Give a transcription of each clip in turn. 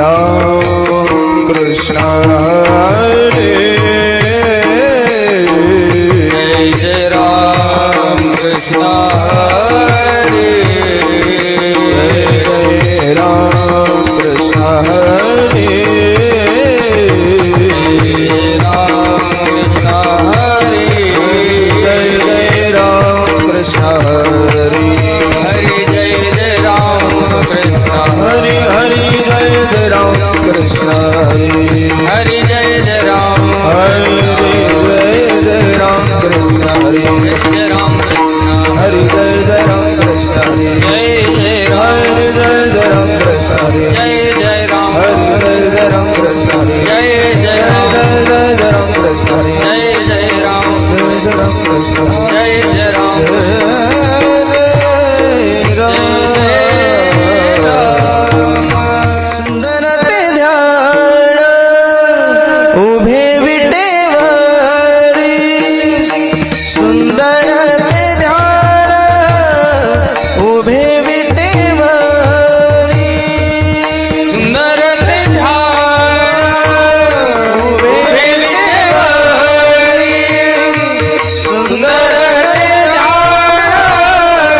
राम कृष्ण हरे जय राम कृष्ण हरे जय राम कृष्ण हरे हरि जय जय राम हरि जय राम कृष्ण हरि जय राम कृष्ण हरि जय राम कृष्ण हरि जय जय हरि जय राम कृष्ण हरि जय जय राम हरि जय राम कृष्ण हरि जय जय राम जय राम कृष्ण हरि जय जय राम जय राम कृष्ण जय जय राम सुंदर ते ध्यान उभे विटेवरी सुंदर ते ध्यान उभे विटेवरी सुंदर ते ध्यान उभे विटेवरी सुंदर ते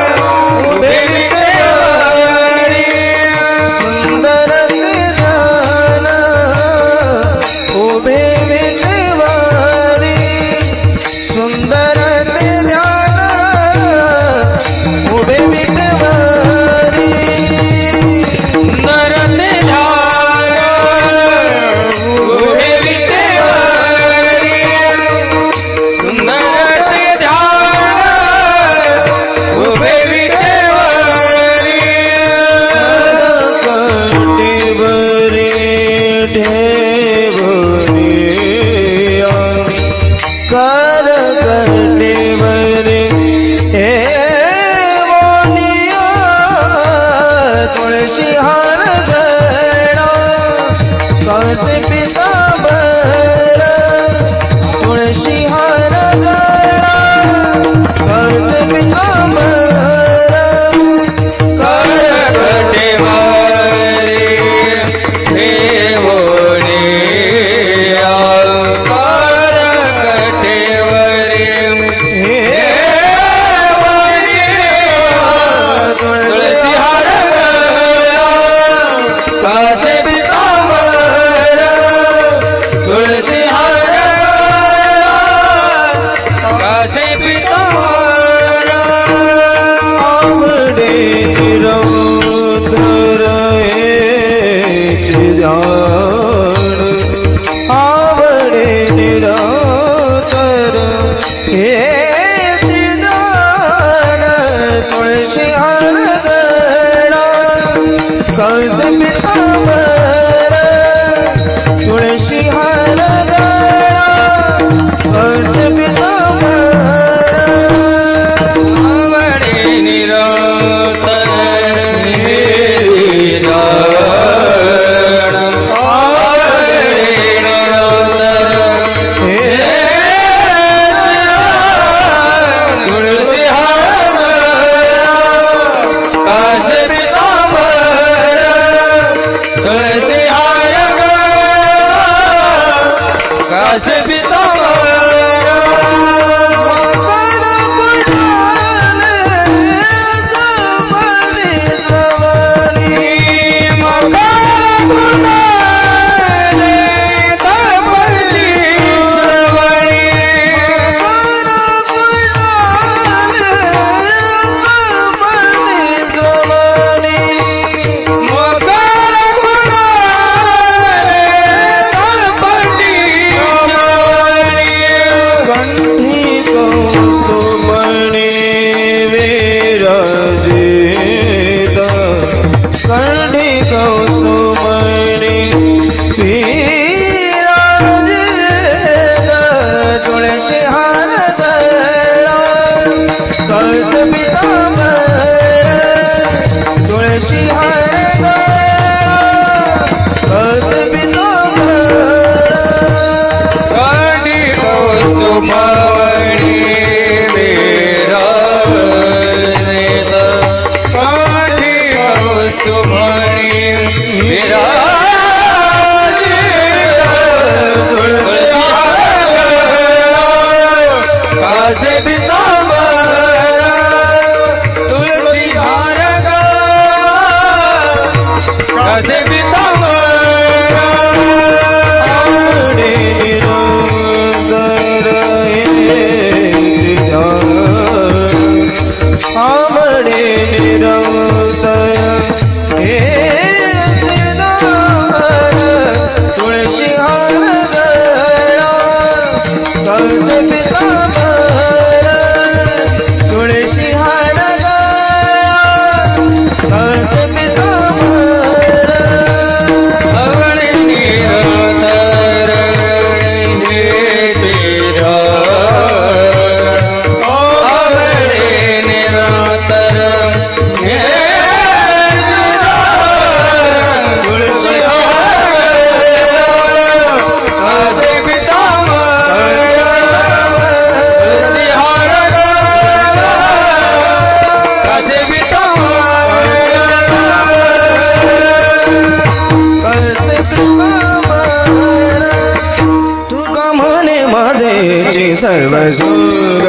मातेची सर्व सुख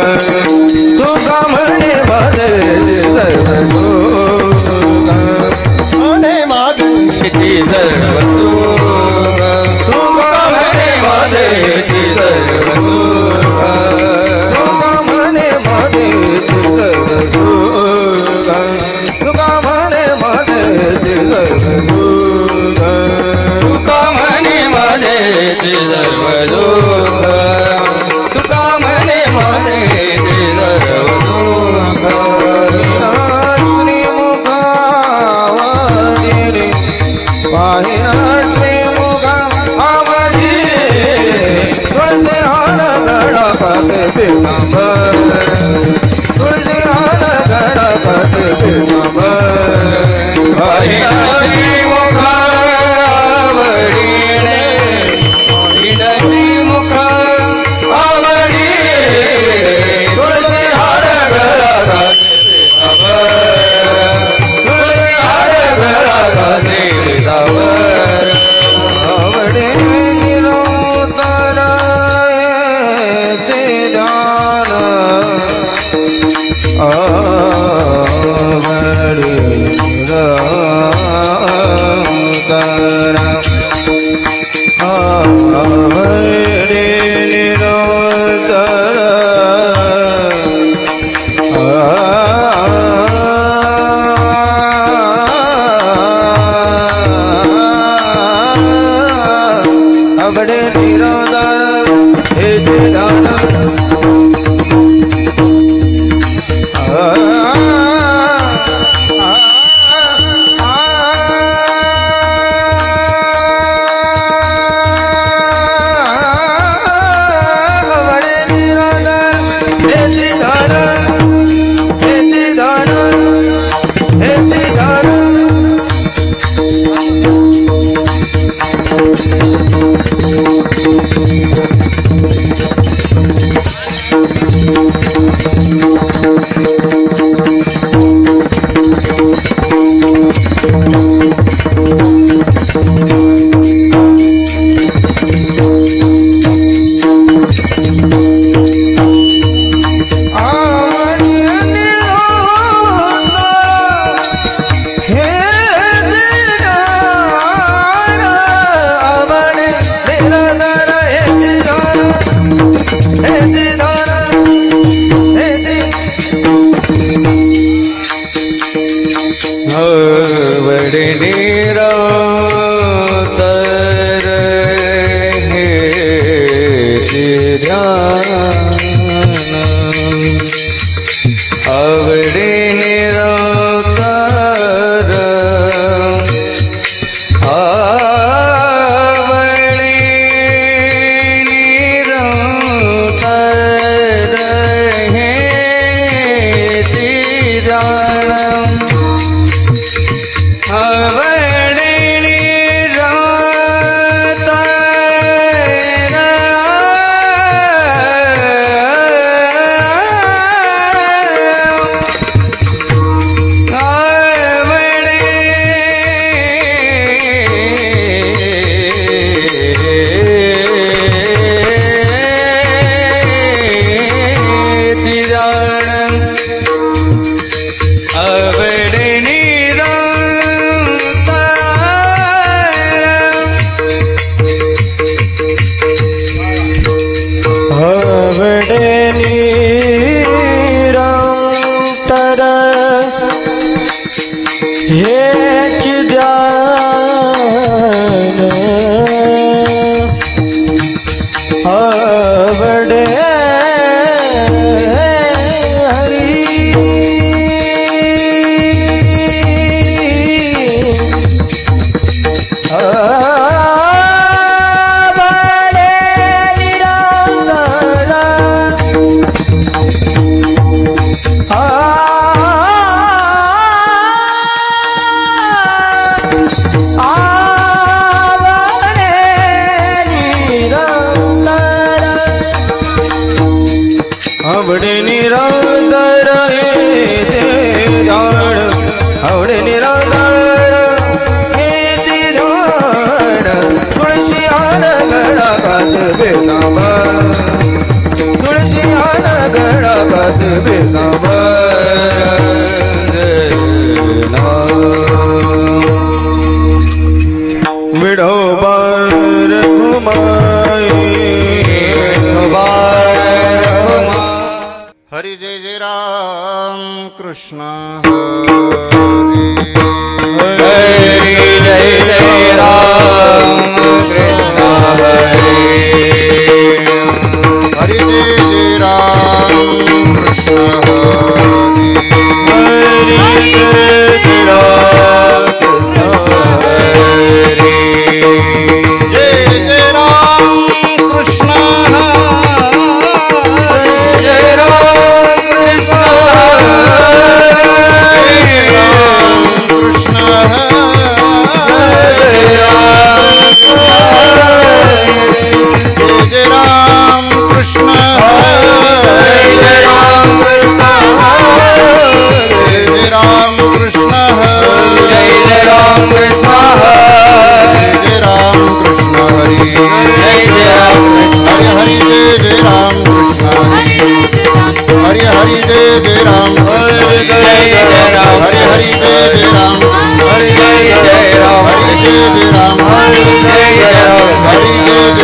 तुका म्हणे मातेची सर्व सुख म्हणे मातेची सर्व सुख तुका म्हणे मातेची सर्व सुख तुका म्हणे मातेची सर्व सुख तुका म्हणे मातेची सर्व सुख तुका म्हणे मातेची सर्व सुख तुका म्हणे मातेची सर्व सुख श्रीमुखावडी पाहिना श्रीमुखा आवडी तुळशी हार गणपती पितांबर तुळशी हार गणपती पितांबर पाहिना श्रीमुखावडीने पाहिना श्रीमुखा आवडी तुळशी हार गणपती तुळशी हार गणपती पितांबर आवडे निरंतर येते ध्यान आवडे निरंतर आवडे निरंतर आवडे निरंतर येते ध्यान आवडे निरंतर येते ध्यान येते ध्यान येते ध्यान आवडे निरंतर हेचे ध्यान आवडे निरंतर आवडे निरंतर हेचे ध्यान आवडे हेच ध्यान आवडे हरी आवडे निरंतर आवडे निरंतर हेचे ध्यान आवडे निरंतर हेचे ध्यान तुळशी हार गणपती पितांबर विडोबार घुमाए हरि जय जय राम कृष्ण हरि जय जय राम कृष्ण हरि जय जय राम कृष्ण हरि जय जय राम कृष्ण जय जय राम कृष्ण जय राम कृष्ण कृष्ण जय राम कृष्ण जय राम कृष्ण जय राम कृष्ण जय राम कृष्ण जय राम कृष्ण हरि जय राम कृष्ण हरि हरि जय जय राम कृष्ण हरि हरि जय जय राम जय जय राम हरि हरि जय जय राम जय जय राम हरि जय जय राम जय जय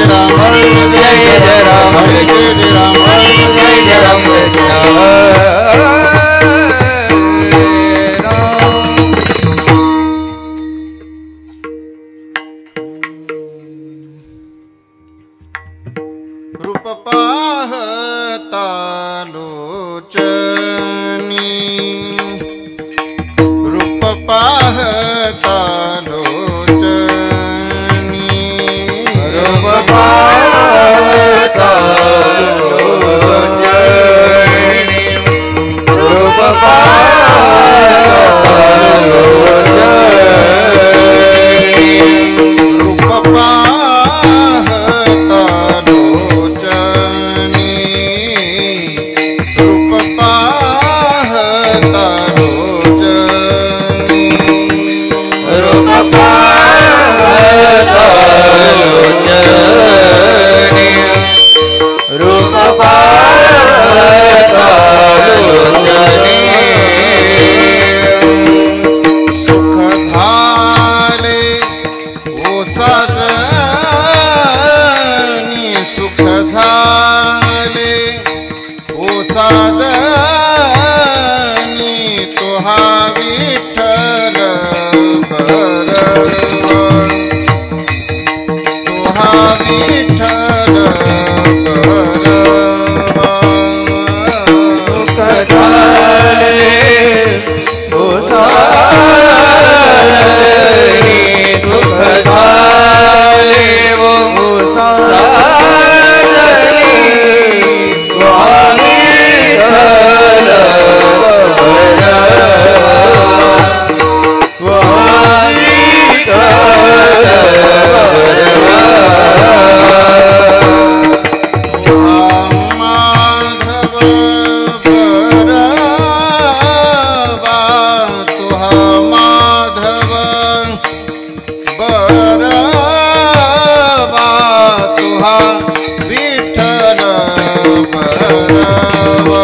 राम हरि जय जय राम जय जय राम हरि जय जय राम जय जय राम कृष्ण रूप पाहता लोचनी रूप पाहता लोचनी रूप पाहता लोचनी रूप पाहता लोचनी रूप पाहता लोचनी रूप पाहता लोचनी रूप पाहता लोचनी रूप पाहता लोचनी सुख झाले ओ साजनी सुख झाले ओ साजनी तोहा विठ्ठल बरवा तोहा विठ्ठल बरवा सुख झाले ओ साजनी सुख झाले ओ साजनी स्वामी विठ्ठल स्वामी माधव बरवा तुहा माधव बरवा तुहा विठ्ठल बरवा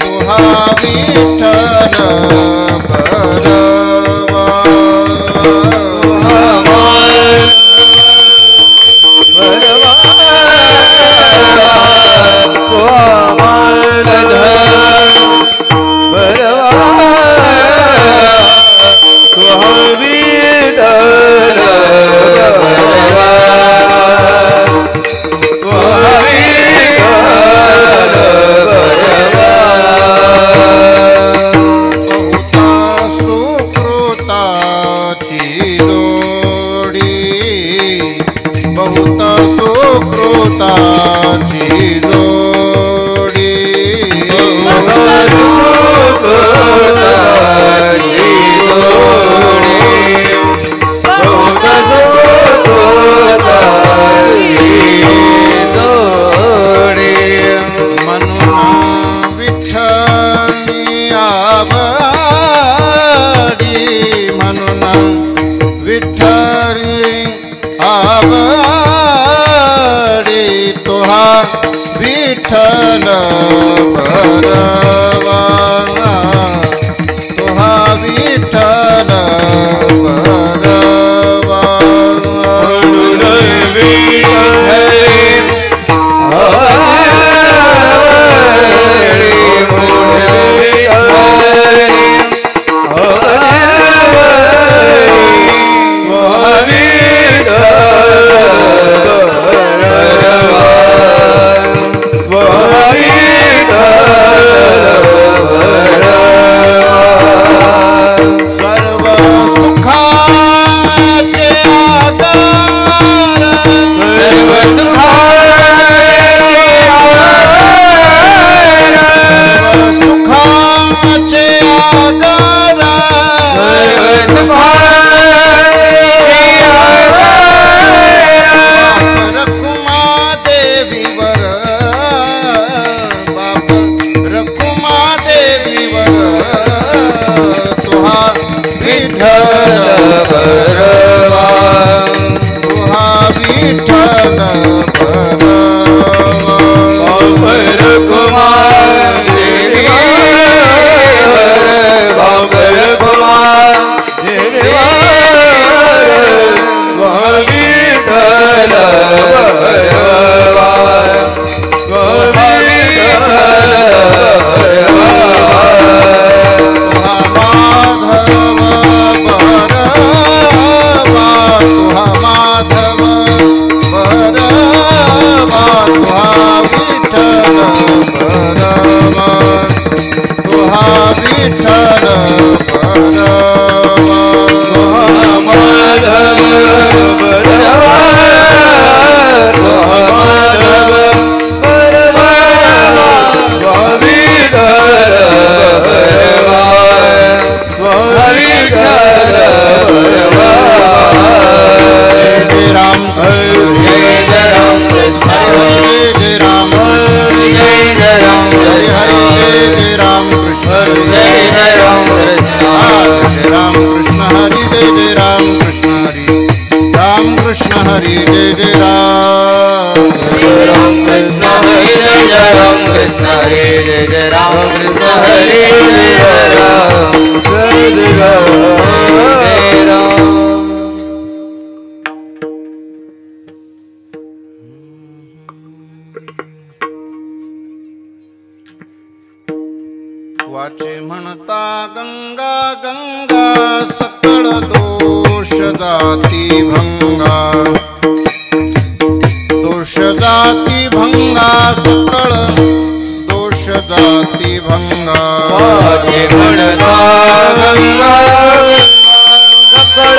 तुहा विठ्ठल बरवा बहुता सुकृताची जोडी बहुत सुकृताची जोडी म्हणून विठ्ठली आवडी म्हणून विठ्ठली आवडी तोहा विठ्ठल बरवा तोहा विठ्ठल बरवा कृष्ण हरी जय जय राम राम कृष्ण हरे जय राम कृष्ण हरे जय जय राम कृष्ण हरे जय राम जय जय राम जय राम वाचे म्हणता गंगा गंगा सकळ दोष जाती भंगा दोष जाती भंगा सकळ दोष जाती भंगा वाचे म्हणता गंगा सकळ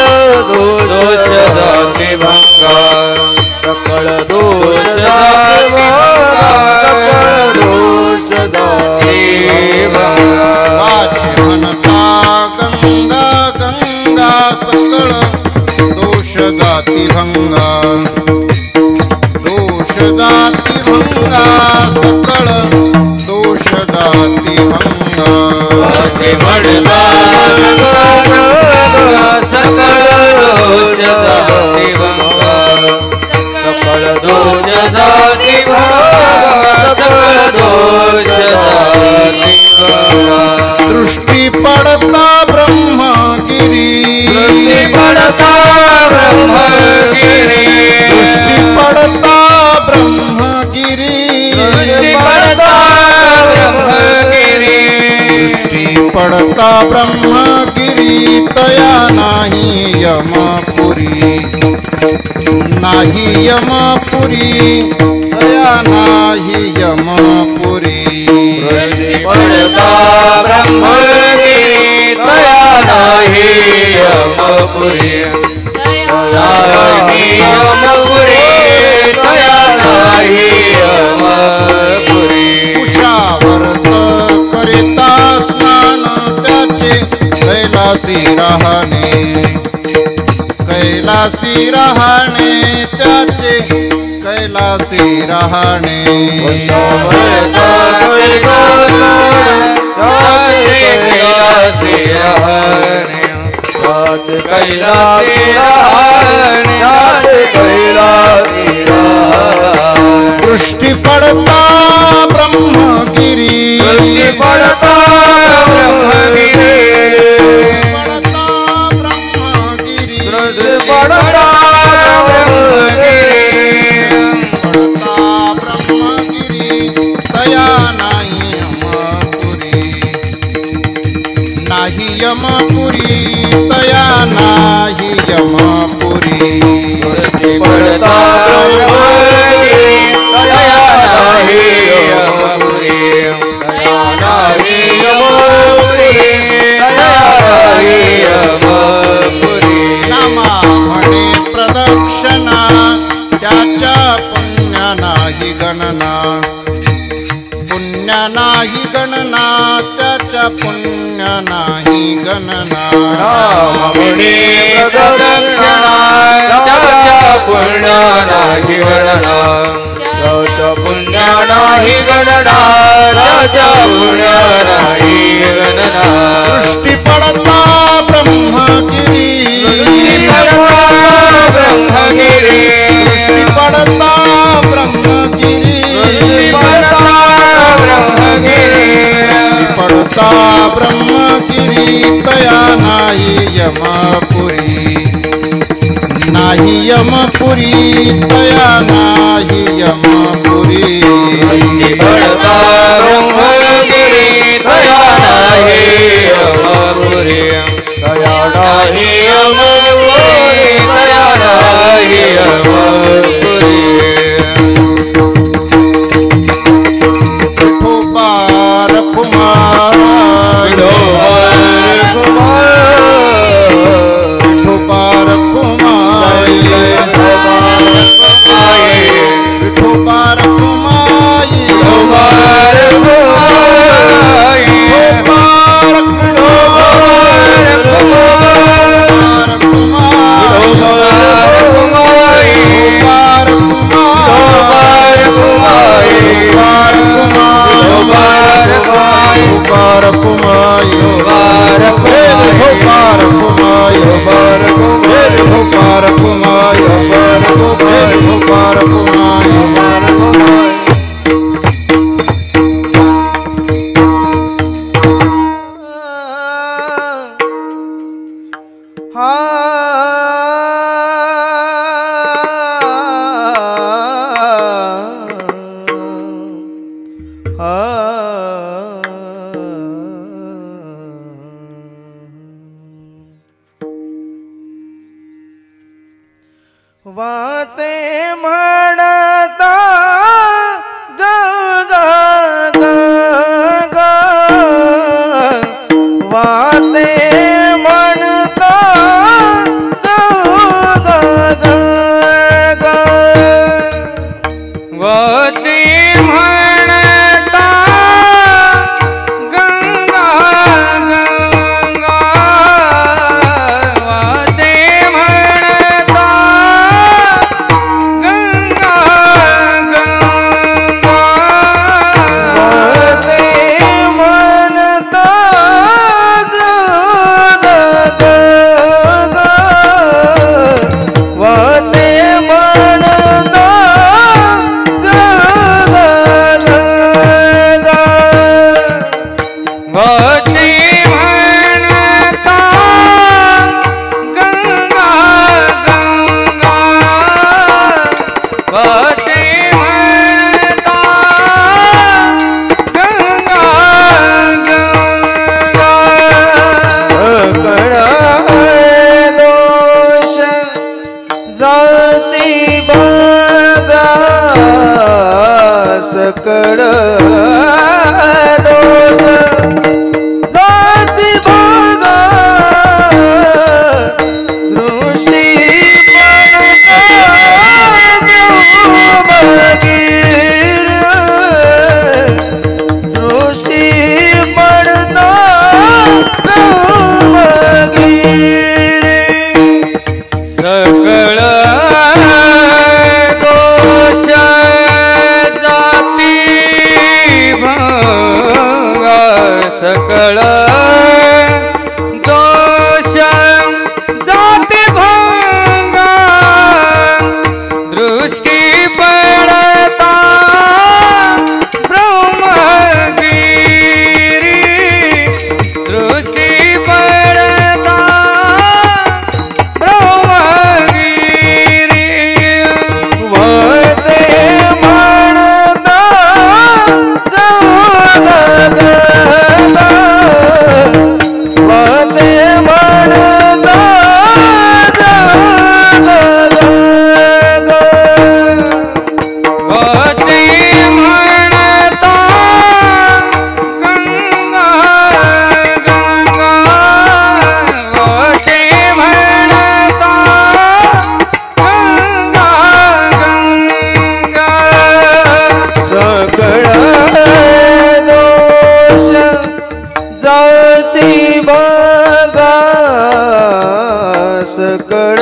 दोष जाती भंगा सकळ दोष जाती भंगा सकळ दोष जाती भंगा वाचे म्हणता गंगा गंगा सकळ दोष जाती भंगा दोष जाती भंगा सकळ दोष जाती भंगा वाचे म्हणता गंगा सकळ दोष जाती भंगा सकळ दोष जाती भंगा सकळ दोष जाती भंगा दृष्टी पडता ब्रह्मगिरी दृष्टी पडता ब्रह्मगिरी दृष्टी पडता ब्रह्मगिरी दृष्टी पडता ब्रह्मगिरी दृष्टी पडता ब्रह्मगिरी तया नाही यमपुरी नाही यमपुरी तया नाही यमपुरी दृष्टी पडता ब्रह्मगिरी तया नाही यमपुरी तया नाही यमपुरी तया नाही यमपुरी उषावर्त करिता स्नान त्याचे कैलासी राहणे कैलासी राहणे त्याचे कैलासी राहणे दृष्टी पडता ब्रह्मगिरी पडता ब्रह्मगिरी पडता ब्रह्मगिरी पडता ब्रह्मगिरी पडता ब्रह्मगिरी तया नाही यमपुरी नाही यमपुरी तया नाही यमपुरी पडता ब्रह्मगिरी तया नाही यमपुरी तया नाही यमपुरी तया नाही यमपुरी नामा म्हणे प्रदक्षिणा त्याच्या पुण्य नाही गणना पुण्य नाही गणना त्याच्या पुण्य नाही गणना म्हणे प्रदक्षिणा त्याच्या पुण्य नाही गणना त्याच्या पुण्य नाही गणना त्याच्या पुण्य नाही गणना दृष्टी पडता ब्रह्मगिरी पडता ब्रह्मगिरी दृष्टी पडता ब्रह्मगिरी पडता ब्रह्मगिरी पडता ब्रह्मगिरी तया नाही यमपुरी नाही यमपुरी तया नाही यमपुरी पडता ब्रह्मगिरी तया नाही यमपुरी तया नाही यमपुरी तया नाही यमपुरी विठोबार कुमार विठोबार कुमार विठोबार कुमाई कुमार वाचे म्हणता गंगा गंगा वाचे म्हणता गंगा गंगा वाचे म्हणता गंगा गंगा वाचे म्हणता गंगा गंगा वाचे म्हणता गंगा गंगा वाचे म्हणता गंगा गंगा वाचे म्हणता गंगा गंगा वाचे म्हणता गंगा गंगा सकळ दोष जाती बघा सकळ दोष जाती बघा दृष्टी ब्रह्मगीर दृष्टी पडता ब्रह्मगीर सकळ दोष जाती भंगा सकळ दोष जाती भंगा दृष्टी पडता ब्रह्मगिरी दृष्टी पडता ब्रह्मगिरी वाचे म्हणता गंगा गंगा वाचे म्हणता गंगा गंगा वाचे म्हणता गंगा गंगा वाचे म्हणता गंगा गंगा सकळ दोष जाती बघा सकळ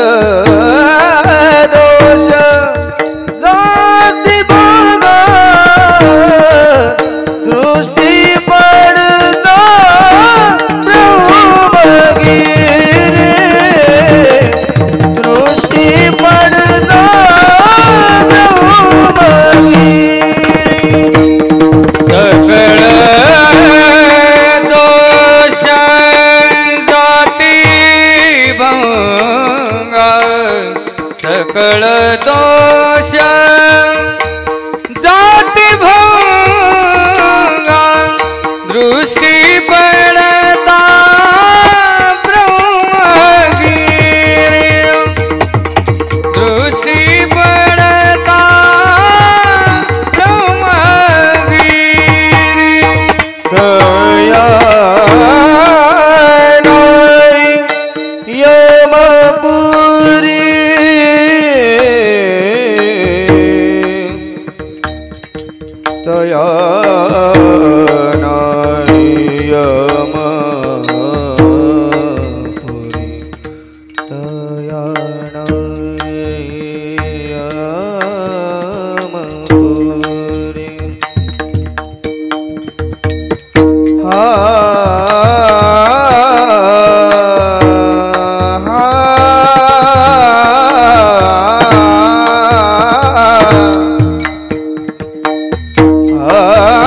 दोष जाती बघा दृष्टी पडता ब्रह्मगिरी दृष्टी पडता ब्रह्मगिरी सकळ दोष जाती भंगा सकळ दोष जाती भंगा दृष्टी पडता ब्रह्मगिरी दृष्टी पडता ब्रह्मगिरी दया नाही यमपुरी दया नाही यमपुरी दया नाही यमपुरी हा हा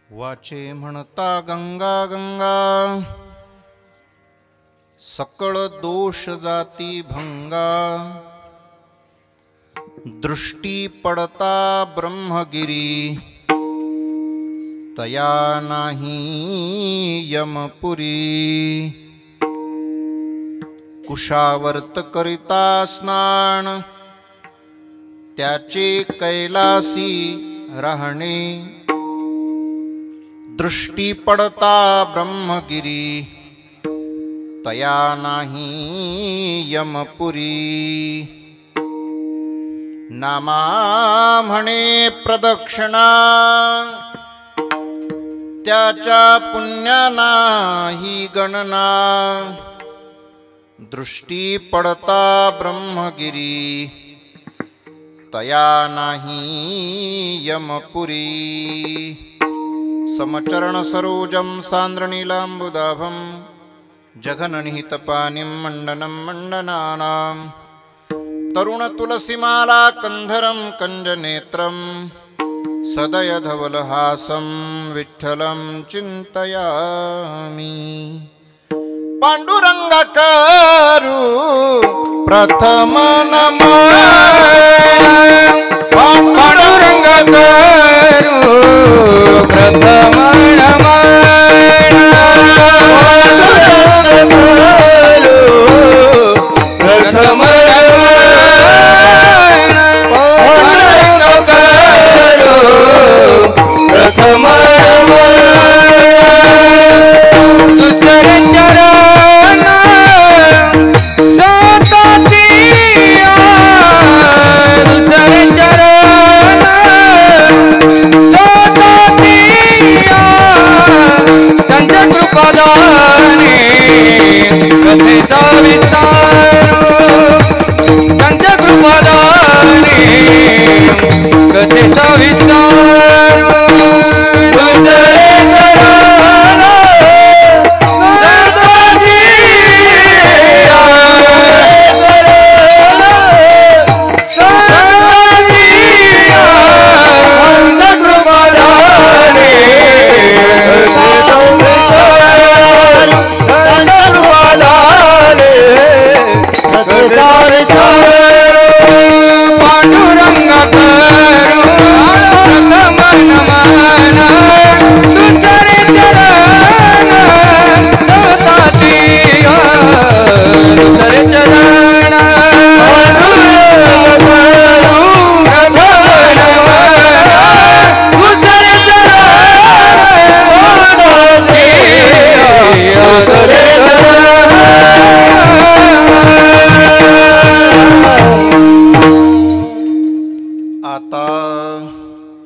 वाचे म्हणता गंगा गंगा सकळ दोष जाती भंगा दृष्टी पडता ब्रह्मगिरी तया नाही यमपुरी कुशावर्त करिता स्नान त्याचे कैलासी राहणे दृष्टी पडता ब्रह्मगिरी तया नाही यमपुरी नामा म्हणे प्रदक्षिणा त्याच्या पुण्याना ही गणना दृष्टी पडता ब्रह्मगिरी तया नाही यमपुरी समचरण सरोजं सान्द्रनीलाम्बुदाभं जघननिहितपानिं मण्डनं मण्डनानां तरुणतुलसीमाला कंधरं कञ्जनेत्रं सदयधवलहासं विठ्ठलं चिन्तयामि पाण्डुरङ्गकरू प्रथम नमः पाण्डुरङ्गकरू प्रथम नमः प्रथम प्रथम दुसरे चरण सातातिया दुसरे चरण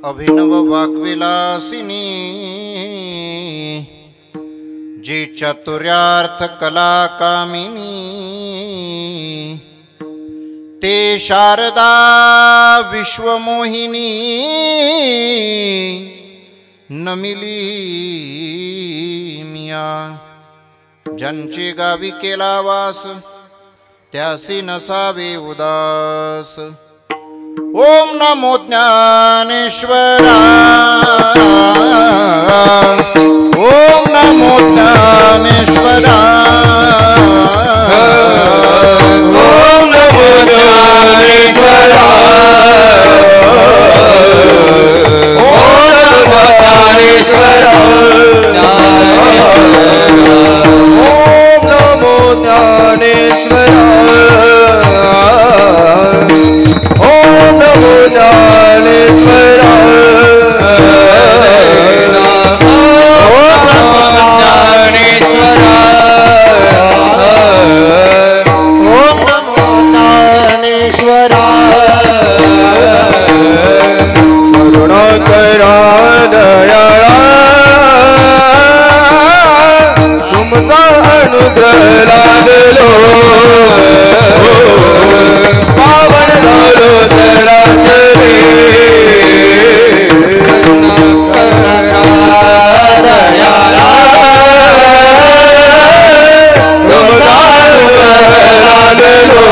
अभिनव वाग्विलासिनी जी चतुर्यार्थ कला कामिनी ते शारदा विश्वमोहिनी नमिली मिया ज्यांची गावी केला वास त्यासी नसावे उदास। ओम नमो ज्ञानेश्वरा ओम नमो ज्ञानेश्वरा ओम नमो ज्ञानेश्वरा ओम नमो ज्ञानेश्वरा ओम नमो ज्ञानेश्वरा ओम नमो ज्ञानेश्वरा ओम नमो ज्ञानेश्वरा करुणाकरा दयाळा तुमचा अनुग्रह लागलो पावन झालो चराचरे दयाळा तुमचा अनुग्रह लागलो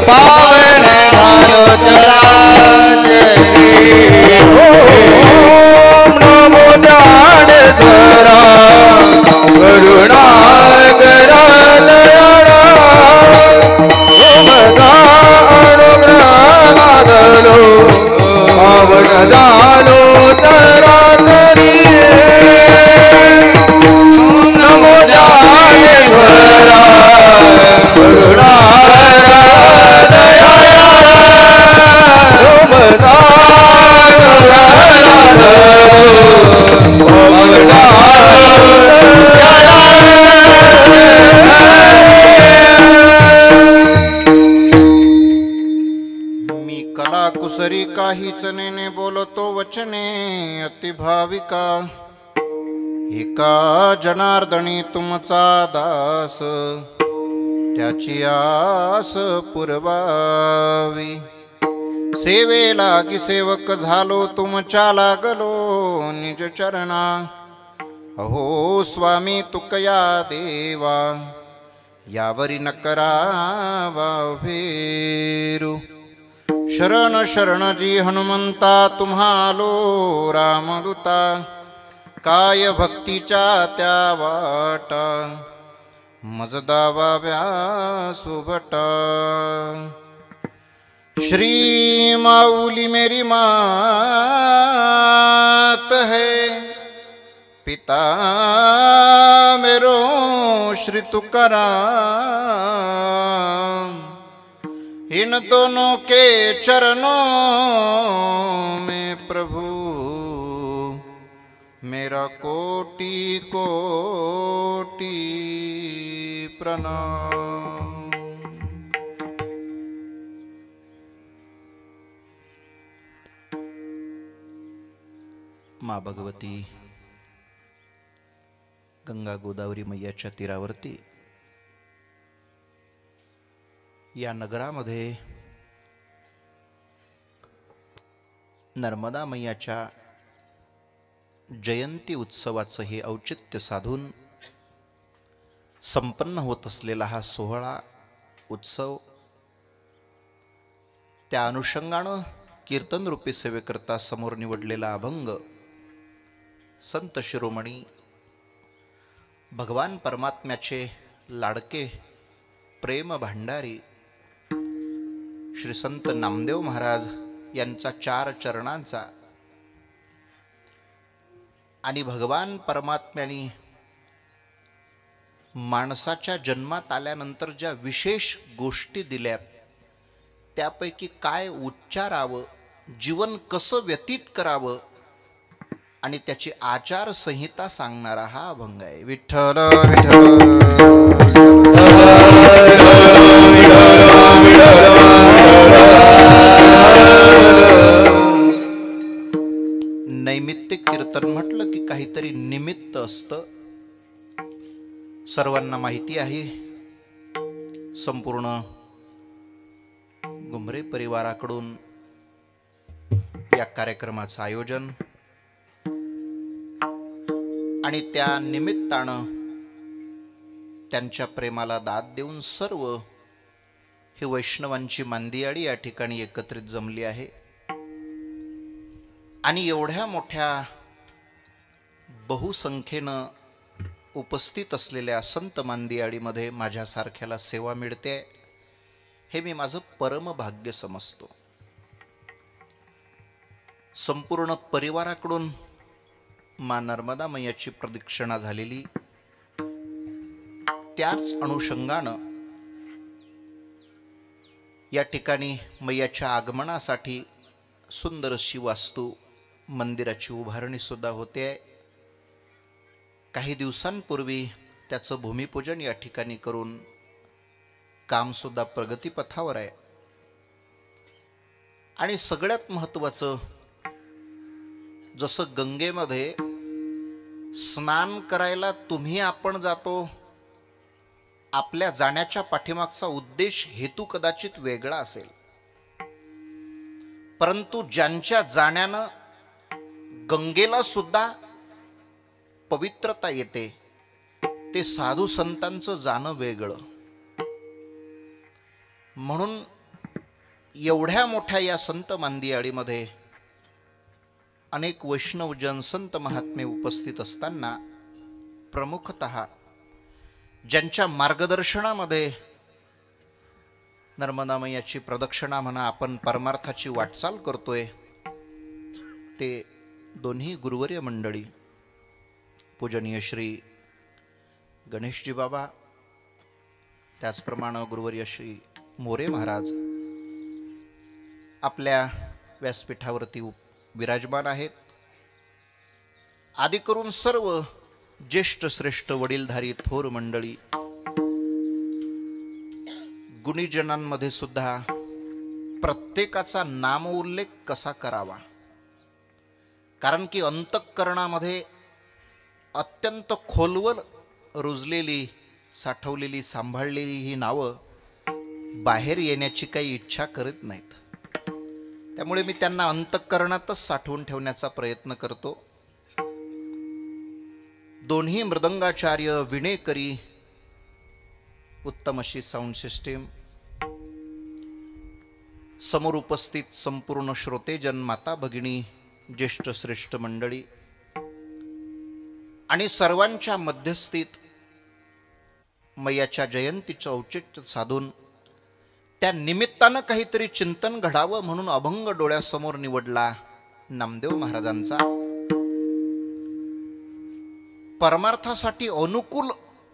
पावन झालो चराचरे। ओम नमो ज्ञानेश्वरा करुणाकरा दयाळा तुमचा अनुग्रह लागलो पावन झालो चराचरी। नमो ज्ञानेश्वरा करुणाकरा दयाळा तुमचा अनुग्रह लागलो पावन मी कला कुसरी काहीच नेने बोलतो वचने अतिभाविका एका जनार्दनी तुमचा दास त्याची आस पुरवावी। सेवेला की सेवक झालो तुमच्या लागलो निज चरणा अहो स्वामी तुकया देवा यावरी न करावा भेरू। शरण शरण जी हनुमंता तुम्हालो रामदूता काय भक्तीच्या त्या वाटा मजदावा व्यासुभटा। श्री माऊली मेरी मात है पिता मेरो श्री तुकाराम इन दोनों के चरणों में प्रभु मेरा कोटि कोटि प्रणाम। माँ भगवती गंगा गोदावरी मैयाच्या तीरावरती या नगरामध्ये नर्मदा मैयाच्या जयंती उत्सवाचं हे औचित्य साधून संपन्न होत असलेला हा सोहळा उत्सव त्या अनुषंगानं कीर्तन रूपी सेवेकरता समोर निवडलेला अभंग संत शिरोमणी भगवान परमात्म्याचे लाडके प्रेम भांडारी श्री संत नामदेव महाराज यांचा 4 चरणांचा आणि भगवान परमात्म्याने माणसाच्या जन्मात आल्यानंतर ज्या विशेष गोष्टी दिल्यात त्यापैकी काय उच्चारावं, जीवन कसं व्यतीत करावं आणि त्याची आचार संहिता सांगणारा हा अभंग आहे। विठ्ठल विठ्ठल काहीतरी निमित्त असतं. सर्वांना माहिती आहे, संपूर्ण गुमरे परिवाराकडून या कार्यक्रमाचं आयोजन आणि त्या निमित्तानं त्यांच्या प्रेमाला दाद देऊन सर्व ही वैष्णवांची मांदियाळी या ठिकाणी एकत्रित जमली आहे. आणि एवढ्या मोठ्या बहुसंख्येनं उपस्थित असलेल्या संत मांदियाळीमध्ये माझ्यासारख्याला सेवा मिळते, हे मी माझं परम भाग्य समजतो. संपूर्ण परिवाराकडून मां नर्मदा मैयाची प्रदक्षिणा झालेली, त्याच अनुषंगानं या ठिकाणी मैयाच्या आगमनासाठी सुंदर अशी वास्तू मंदिराची उभारणी सुद्धा होते. काही दिवसांपूर्वी त्याचं भूमिपूजन या ठिकाणी करून काम सुद्धा प्रगतीपथावर आहे. आणि सगळ्यात महत्त्वाचं, जसं गंगेमध्ये स्नान करायला तुम्ही आपण जातो, आपल्या जाण्याच्या पाठीमागचा उद्देश हेतू कदाचित वेगळा असेल, परंतु ज्यांच्या जाण्यानं गंगेला सुद्धा पवित्रता येते, ते साधू संतांचं जाणं वेगळं. म्हणून एवढ्या मोठ्या या संत मांदियाळीमध्ये अनेक वैष्णवजन संत महात्मे उपस्थित असताना प्रमुखतः ज्यांच्या मार्गदर्शनामध्ये नर्मदा मैयाची प्रदक्षिणा म्हणा, आपण परमार्थाची वाटचाल करतोय, ते दोन्ही गुरुवर्य मंडळी, पूजनीय श्री गणेशजी बाबा, त्याचप्रमाणे गुरुवर्य श्री मोरे महाराज आपल्या व्यासपीठावरती विराजमान आहेत. आदी करून सर्व ज्येष्ठ श्रेष्ठ वडीलधारी थोर मंडळी, गुणीजनांमध्ये सुद्धा प्रत्येकाचा नामोल्लेख कसा करावा, कारण की अंतःकरणामध्ये अत्यंत खोलवर रुजलेली, साठवलेली, सांभाळलेली ही नावं बाहेर येण्याची काही इच्छा करीत नाहीत. त्यामुळे मी त्यांना अंतःकरणातच साठवून ठेवण्याचा प्रयत्न करतो. दोन्ही मृदंगाचार्य, विणेकरी, उत्तम अशी साऊंड सिस्टीम, समोर उपस्थित संपूर्ण श्रोतेजन, माता भगिनी, ज्येष्ठ श्रेष्ठ मंडळी आणि सर्वांच्या मध्यस्थीत मैयाच्या जयंतीचं औचित्य साधून त्या निमित्तानं काहीतरी चिंतन घडावं म्हणून अभंग डोळ्यासमोर निवडला नामदेव महाराजांचा. परमार्थासाठी अनुकूल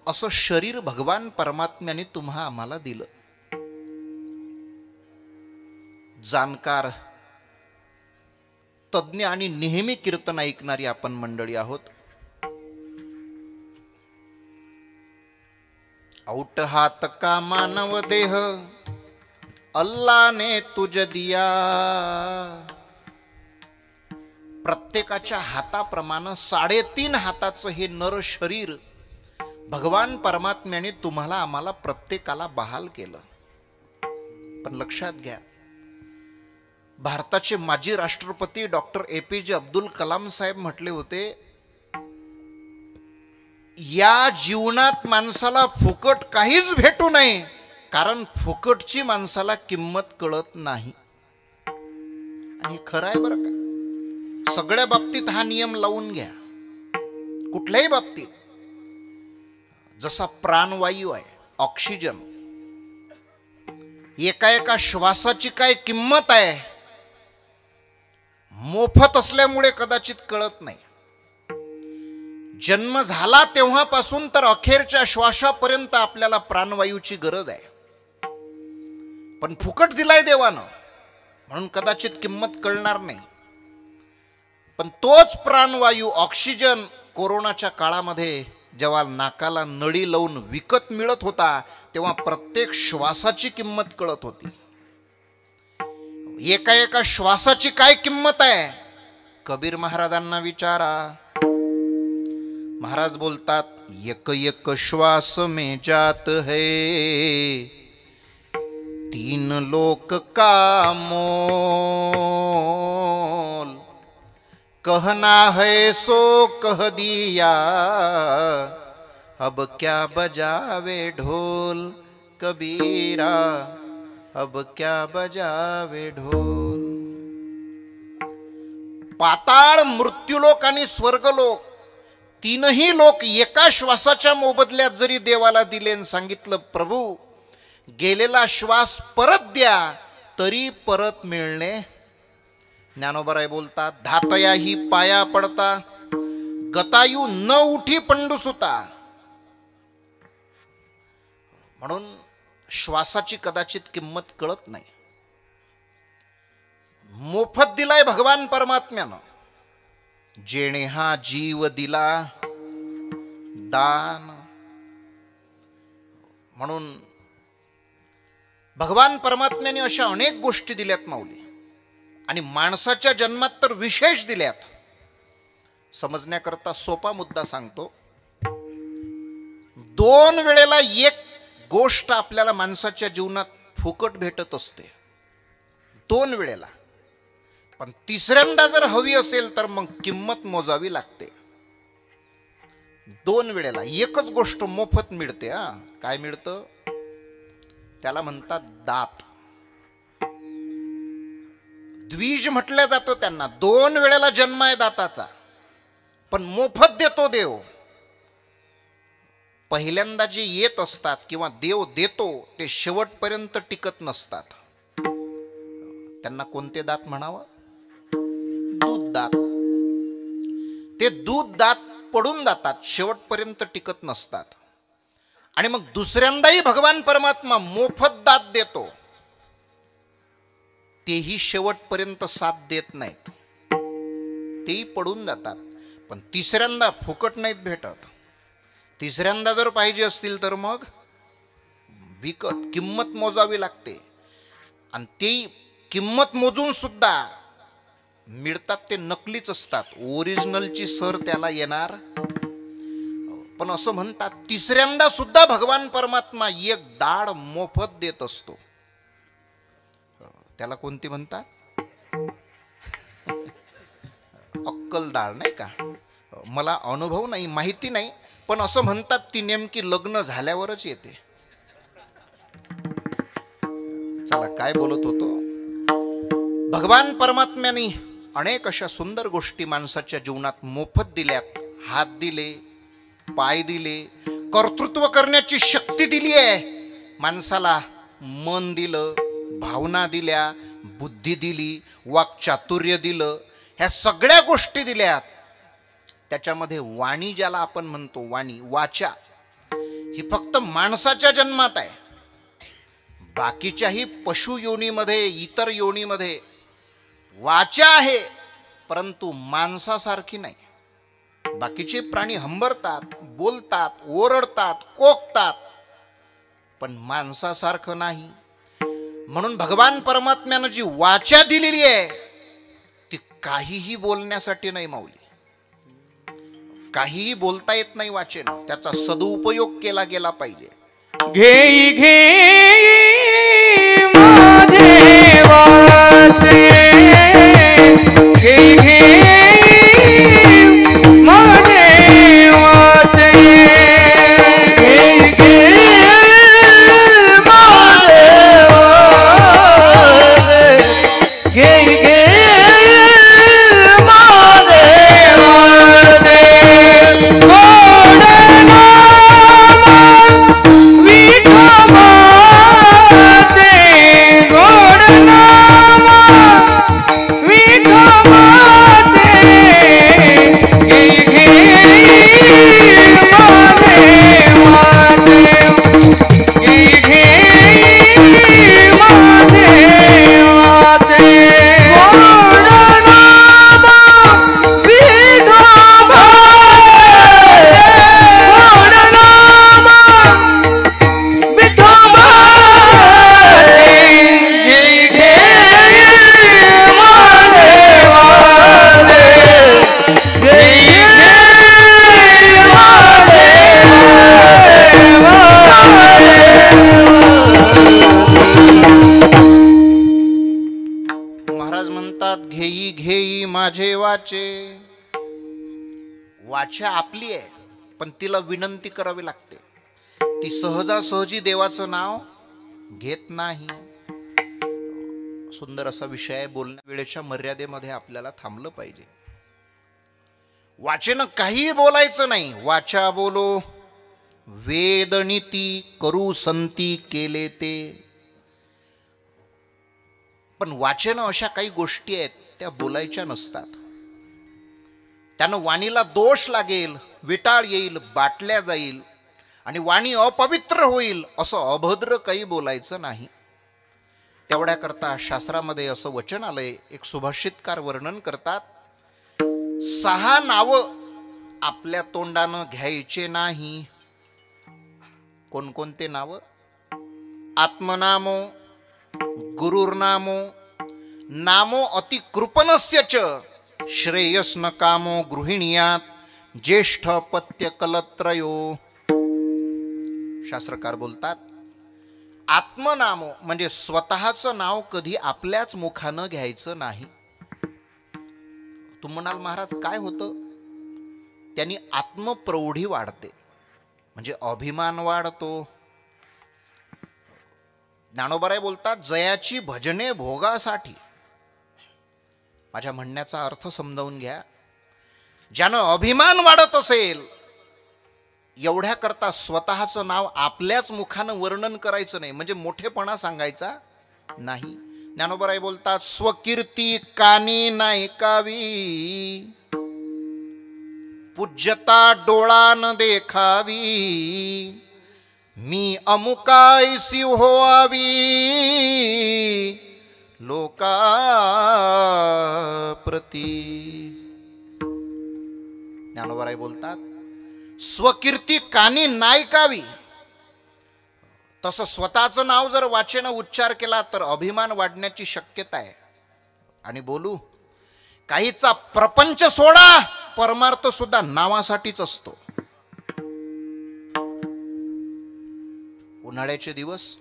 असं शरीर भगवान परमात्म्याने तुम्हा आम्हाला दिलं. जाणकार, तज्ञ आणि नेहमी कीर्तन ऐकणारी आपण मंडळी आहोत. औट हात का मानव देह अल्लाह ने तुझ दिया. प्रत्येकाच्या हाताप्रमाणे 3.5 हाताचं हे नर शरीर भगवान परमात्म्याने तुम्हाला आम्हाला प्रत्येकाला बहाल केलं. पण लक्षात घ्या, भारताचे माजी राष्ट्रपती डॉक्टर APJ अब्दुल कलाम साहेब म्हटले होते, या जीवनात माणसाला फुकट काहीच भेटू नये, कारण फुकटची माणसाला किंमत कळत नाही. आणि खरं आहे बरं का, सगळ्या बाबतीत हा नियम लावून घ्या. कुठल्याही बाबतीत, जसा प्राणवायू आहे, ऑक्सिजन, एका एका श्वासाची काय किंमत आहे, मोफत असल्यामुळे कदाचित कळत नाही. जन्म झाला तेव्हापासून तर अखेरच्या श्वासापर्यंत आपल्याला प्राणवायूची गरज आहे. पण फुकट दिलाय देवानं म्हणून कदाचित किंमत कळणार नाही. पण तोच प्राणवायू, ऑक्सिजन, कोरोनाच्या काळामध्ये जेव्हा नाकाला नळी लावून विकत मिळत होता, तेव्हा प्रत्येक श्वासाची किंमत कळत होती. एका एका श्वासाची काय किंमत आहे, कबीर महाराजांना विचारा. महाराज बोलतात, एक एक श्वास में जात है, तीन लोक का मोल, कहना है सो कह दिया, अब क्या बजावे ढोल कबीरा, अब क्या बजावे ढोल. पाताळ, मृत्यूलोक आणि स्वर्गलोक तीनही लोक एका श्वासाच्या मोबदल्यात जरी देवाला दिले आणि सांगितलं, प्रभू गेलेला श्वास परत द्या, तरी परत मिळणे. ज्ञानोबराय बोलतात, धातया ही पाया पडता, गतायू न उठी पंडुसुता. म्हणून श्वासाची कदाचित किंमत कळत नाही. मोफत दिलाय भगवान परमात्म्यानं. जेणे हा जीव दिला दान. म्हणून भगवान परमात्म्याने अशा अनेक गोष्टी दिल्यात माऊली, आणि माणसाच्या जन्मात तर विशेष दिल्यात. समजण्याकरता सोपा मुद्दा सांगतो. 2 वेळेला एक गोष्ट आपल्याला माणसाच्या जीवनात फुकट भेटत असते, 2 वेळेला. पण तिसऱ्यांदा जर हवी असेल तर मग किंमत मोजावी लागते. 2 वेळेला एकच गोष्ट मोफत मिळते. काय मिळतं? त्याला म्हणतात दात. द्विज म्हटलं जातं त्यांना. 2 वेळेला जन्म आहे दाताचा, पण मोफत देतो देव. पहिल्यांदा जे येत असतात किंवा देव देतो ते शेवटपर्यंत टिकत नसतात. त्यांना कोणते दात म्हणावं? दूध दात. ते दूध दात पडून जातात, शेवटपर्यंत टिकत नसतात. आणि मग दुसऱ्यांदाही भगवान परमात्मा मोफत दात देतो, तेही शेवटपर्यंत साथ देत नाहीत, तेही पडून जातात. पण तिसऱ्यांदा फुकट नाहीत भेटत. तिसऱ्यांदा जर पाहिजे असतील तर मग विकत किंमत मोजावी लागते. आणि ती किंमत मोजून सुद्धा मिळतात ते नकलीच असतात. ओरिजिनलची सर त्याला येणार. पण असं म्हणतात तिसऱ्यांदा सुद्धा भगवान परमात्मा एक दाढ मोफत देत असतो. त्याला कोणती म्हणतात? अक्कल डाळ, नाही का? मला अनुभव नाही, माहिती नाही, पण असं म्हणतात ती नेमकी लग्न झाल्यावरच येते. चला, काय बोलत होतो? भगवान परमात्म्याने अनेक अशा सुंदर गोष्टी माणसाच्या जीवनात मोफत दिल्यात. हात दिले, पाय दिले, कर्तृत्व करण्याची शक्ती दिली आहे माणसाला. मन दिलं, भावना दिल्या, बुद्धी दिली, वाक्चातुर्य दिलं, ह्या सगळ्या गोष्टी दिल्यात. त्याच्यामध्ये वाणी, ज्याला आपण म्हणतो वाणी, वाचा, ही फक्त माणसाच्या जन्मात आहे. बाकीच्याही पशु योनीमध्ये, इतर योनीमध्ये वाचा आहे, परंतु माणसासारखी नाही. बाकीचे प्राणी हंबरतात, बोलतात, ओरडतात, कोकतात, पण माणसासारखं नाही. म्हणून भगवान परमात्म्यानं जी वाचा दिलेली आहे ती काहीही बोलण्यासाठी नाही माऊली. काहीही बोलता येत नाही वाचेनं. त्याचा सदुपयोग केला गेला पाहिजे. घेई घेई माझे वाचे, घेई घेई माझे वाचे, घेई घेई माझे वाचे, घेई घेई माझे वाचे. गोड नाम विठोबाचे, गोड नाम म्हणतात घेई घेई माझे वाचे. वाचा आपली आहे, पण तिला विनंती करावी लागते. ती सहजासहजी देवाचं नाव घेत नाही. सुंदर असा विषय आहे. बोलण्या वेळेच्या मर्यादेमध्ये आपल्याला थांबलं पाहिजे. वाचेनं काही बोलायचं नाही. वाचा बोलो वेद नीती करू संती केले ते. पण वाचेनं अशा काही गोष्टी आहेत त्या बोलायच्या नसतात. त्यानं वाणीला दोष लागेल, विटाळ येईल, बाटल्या जाईल आणि वाणी अपवित्र होईल. असं अभद्र काही बोलायचं नाही. तेवढ्याकरता शास्त्रामध्ये असं वचन आलंय. एक सुभाषितकार वर्णन करतात, 6 नावं आपल्या तोंडानं घ्यायचे नाही. कोणकोणते नावं? आत्मनामो, गुरुर्नामो, नामो अति कृपणस्य च, श्रेयस्न कामो गृहिणीयात, ज्येष्ठ पत्य कलत्रयो. शास्त्रकार बोलतात, आत्मनामो म्हणजे स्वतःचं नाव कधी आपल्याच मुखानं घ्यायचं नाही. तुम्ही म्हणाल महाराज काय होतं? त्यांनी आत्मप्रौढी वाढते, म्हणजे अभिमान वाढतो. ज्ञानोबाराय बोलतात, जयाची भजने भोगासाठी. माझ्या म्हणण्याचा अर्थ समजावून घ्या. ज्यानं अभिमान वाढत असेल, एवढ्या करता स्वतःचं नाव आपल्याच मुखानं वर्णन करायचं नाही, म्हणजे मोठेपणा सांगायचा नाही. ज्ञानोबाराय बोलतात, स्वकीर्ती कानी नायकावी, पूज्यता डोळा न देखावी, मी अमुकायसी होवावी लोका प्रती. ज्ञानोबाराय बोलतात, स्वकीर्ती कानी नायकावी. तसं स्वतःचं नाव जर वाचेनं उच्चार केला तर अभिमान वाढण्याची शक्यता आहे. आणि बोलू, काहीचा प्रपंच सोडा, परमार्थ सुद्धा नावासाठीच असतो. उन्हाळ्याचे दिवस,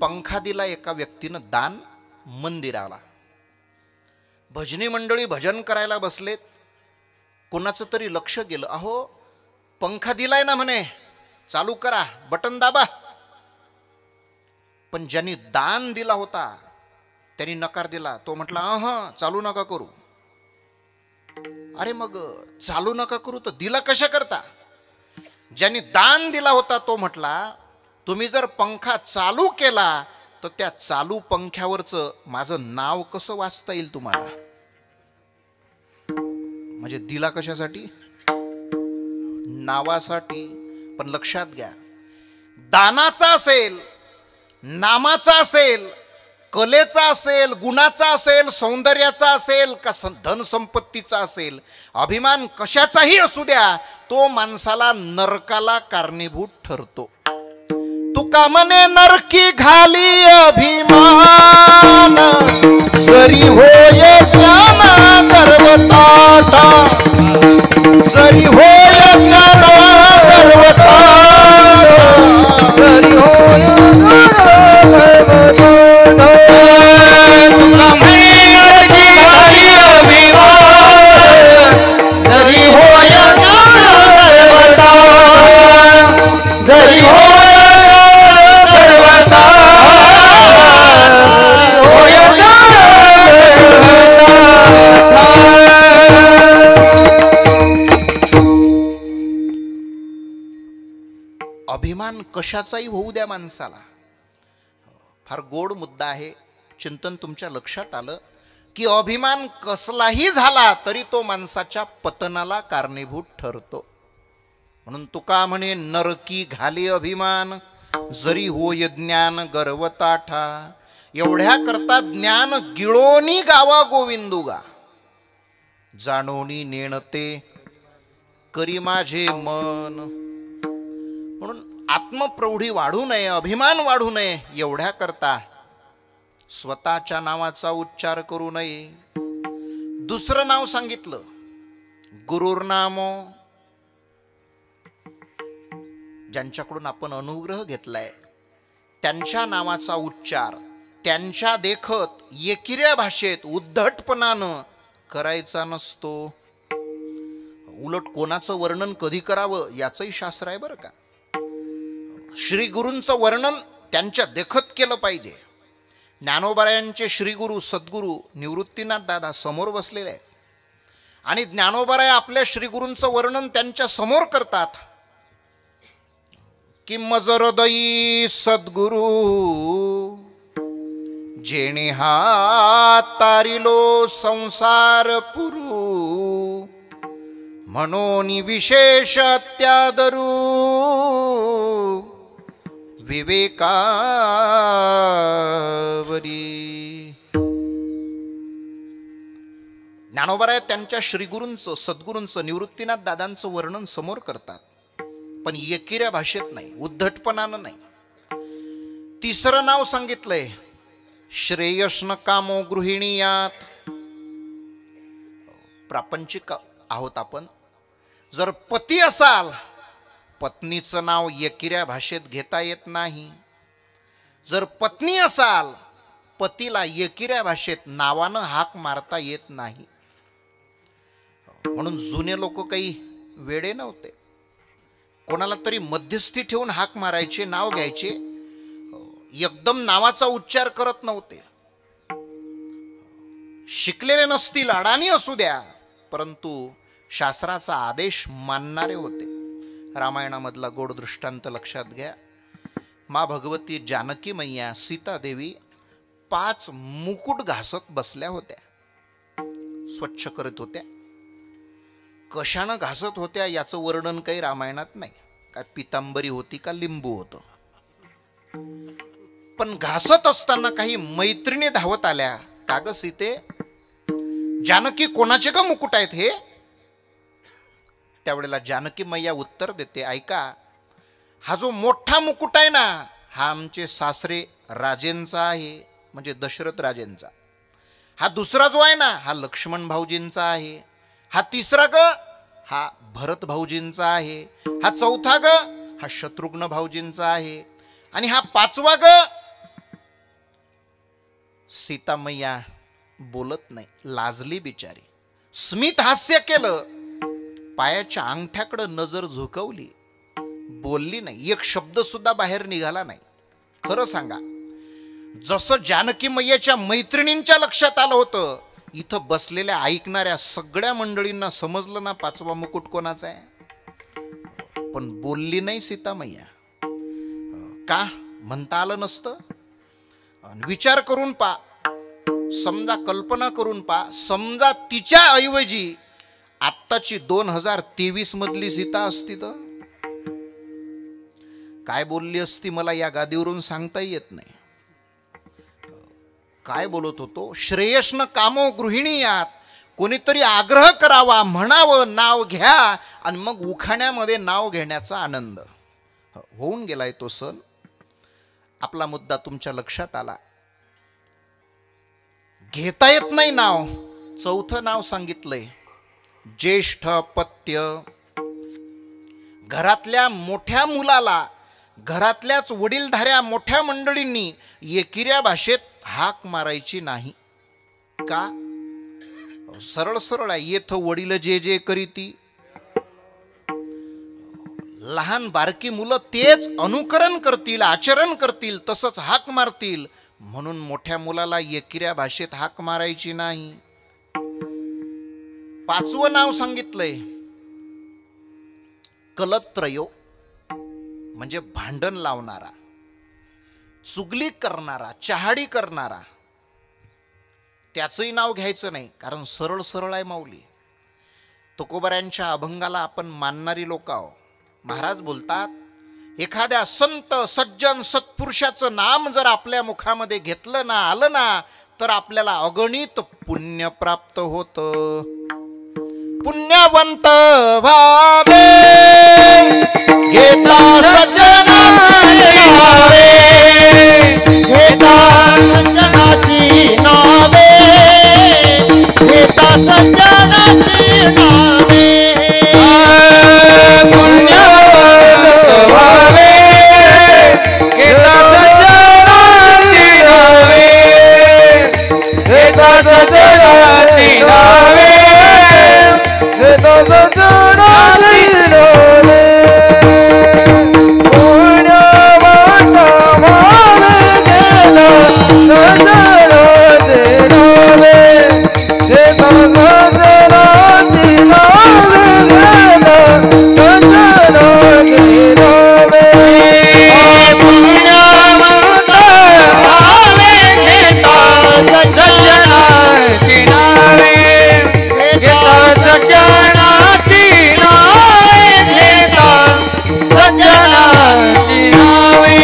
पंखा दिला एका व्यक्तीनं दान मंदिराला. भजनी मंडळी भजन करायला बसलेत. कोणाचं तरी लक्ष गेलं, अहो पंखा दिलाय ना म्हणे, चालू करा, बटन दाबा. पण ज्यांनी दान दिला होता त्यांनी नकार दिला. तो म्हटला, चालू नका करू. अरे मग चालू नका करू तर दिला कशा करता? ज्यांनी दान दिला होता तो म्हटला, तुम्ही जर पंखा चालू केला तर त्या चालू पंख्यावरचं माझं नाव कसं वाचता येईल तुम्हाला? म्हणजे दिला कशासाठी? नावासाठी. पण लक्षात घ्या, दानाचा असेल, नामाचा असेल, कलेचा असेल, गुणाचा असेल, सौंदर्याचा असेल का धन संपत्तीचा असेल, अभिमान कशाचाही असू द्या, तो माणसाला नरकाला कारणीभूत ठरतो. तुका म्हणे नरकी घाली अभिमान, जरी होय ज्ञान गर्वताठा, जरी होय ज्ञान गर्वताठा, जरी होय तुका म्हणे नरकी घाली अभिमान, जरी होय ज्ञान गर्वताठा, जरी होय अभिमान कशाचाही होऊ द्या माणसाला. फार गोड मुद्दा आहे. चिंतन तुमच्या लक्षात आलं की अभिमान कसलाही झाला तरी तो माणसाच्या पतनाला कारणीभूत ठरतो. म्हणून तुका म्हणे नरकी घाली अभिमान, जरी होय ज्ञान गर्वताठा. एवढ्या करता ज्ञान गिळोनी गावा गोविंदुगा, जाणोनी नेणते करी माझे मन. म्हणून आत्मप्रौढी वाढू नये, अभिमान वाढू नये, एवढ्या करता स्वतःच्या नावाचा उच्चार करू नये. दुसरं नाव सांगितलं, गुरुर्नामो. ज्यांच्याकडून आपण अनुग्रह घेतलाय त्यांच्या नावाचा उच्चार, त्यांच्या देखत एकिऱ्या भाषेत उद्धटपणानं करायचा नसतो. उलट कोणाचं वर्णन कधी करावं याचंही शास्त्र आहे बरं का. श्री गुरूंचं वर्णन त्यांच्या देखत केलं पाहिजे. ज्ञानोबारायांचे श्रीगुरू सद्गुरू निवृत्तीनाथ दादा समोर बसलेले आहेत आणि ज्ञानोबाराय आपल्या श्रीगुरूंचं वर्णन त्यांच्या समोर करतात की मज हृदयी सद्गुरू जेणे हात तारिलो संसार पुरू म्हणून विशेष त्यादरू विवेकावरी. ज्ञानोबाराय त्यांच्या श्रीगुरूंचं सद्गुरूंचं निवृत्तीनाथ दादांचं वर्णन समोर करतात, पण एकिऱ्या भाषेत नाही, उद्धटपणानं नाही. तिसरं नाव सांगितलंय श्रेयस्न कामो गृहिणीयात. प्रापंचिक आहोत आपण. जर पती असाल, पत्नीचं नाव एकिऱ्या भाषेत घेता येत नाही. जर पत्नी असाल, पतीला एकिऱ्या भाषेत नावानं हाक मारता येत नाही. म्हणून जुने लोक काही वेडे नव्हते. कोणाला तरी मध्यस्थी ठेवून हाक मारायचे, नाव घ्यायचे, एकदम नावाचा उच्चार करत नव्हते. शिकलेले नसतील, अडाणी असू द्या, परंतु शास्त्राचा आदेश मानणारे होते. रामायणामधला गोड दृष्टांत लक्षात घ्या. मा भगवती जानकी मैया सीतादेवी 5 मुकुट घासत बसल्या होत्या, स्वच्छ करत होत्या. कशानं घासत होत्या याचं वर्णन काही रामायणात नाही. काय पितांबरी होती का लिंबू होतं. पण घासत असताना काही मैत्रिणी धावत आल्या. का ग सीते, जानकी कोणाचे ग मुकुट आहेत हे? त्यावेळेला जानकी मैया उत्तर देते, ऐका, हा जो मोठा मुकुट आहे ना, हा आमचे सासरे राजेंचा आहे, म्हणजे दशरथ राजेंचा. हा दुसरा जो आहे ना, हा लक्ष्मण भाऊजींचा आहे. हा तिसरा ग, हा भरत भाऊजींचा आहे. हा चौथा ग, हा शत्रुघ्न भाऊजींचा आहे. आणि हा 5वा ग. सीता मैया बोलत नाही, लाजली बिचारी. स्मित हास्य केलं, पायाच्या अंगठ्याकडे नजर झुकवली, बोलली नाही, एक शब्द सुद्धा बाहेर निघाला नाही. खरं सांगा, जसं जानकी मैयाच्या मैत्रिणींच्या लक्षात आलं होतं, इथं बसलेल्या ऐकणाऱ्या सगळ्या मंडळींना समजलं ना 5वा मुकुट कोणाचा आहे. पण बोलली नाही सीता मैया. का म्हणता आलं नसतं? विचार करून पा, समजा कल्पना करून पा, समजा तिच्या ऐवजी आत्ताची 2023 मधली सीता असती तर काय बोलली असती मला या गादीवरून सांगता येत नाही. काय बोलत होतो? श्रेयस्न कामो गृहिणीयात. कोणीतरी आग्रह करावा, म्हणावं, नाव घ्या, आणि मग उखाण्यामध्ये नाव घेण्याचा आनंद. होऊन गेलाय तो सण. आपला मुद्दा तुमच्या लक्षात आला. घेता येत नाही नाव. चौथं नाव सांगितलंय ज्येष्ठ पत्य. घरातल्या मोठ्या मुलाला घरातल्याच वडीलधाऱ्या मोठ्या मंडळींनी एकिऱ्या भाषेत हाक मारायची नाही. का? सरळ सरळ आहे. येथ वडील जे जे करीती, लहान बारकी मुलं तेच अनुकरण करतील, आचरण करतील, तसंच हाक मारतील. म्हणून मोठ्या मुलाला एकिऱ्या भाषेत हाक मारायची नाही. 5वं नाव सांगितलंय कलत्रयो, म्हणजे भांडण लावणारा, चुगली करणारा, चहाडी करणारा. त्याचंही नाव घ्यायचं नाही, कारण सरळ सरळ आहे माऊली. तुकोबाऱ्यांच्या अभंगाला आपण मानणारी लोक आहो. महाराज बोलतात, एखाद्या संत सज्जन सत्पुरुषाचं नाम जर आपल्या मुखामध्ये घेतलं ना, आलं ना, तर आपल्याला अगणित पुण्य प्राप्त होतं. पुण्यवंत व्हावे घेता सज्जनाची नावे, घेता सज्जनाची नावे, घेता सज्जनाची नावे. पुण्यवंत व्हावे घेता सज्जनाची नावे, नावे शेत सजनाची नावे पुण्यवान भावे गेला सजनाचे नावे शेत सजनाची नावे गेला सजनाचे नावे सजनाची नावे घेता सजनाची नावे घेता सजनाची नावे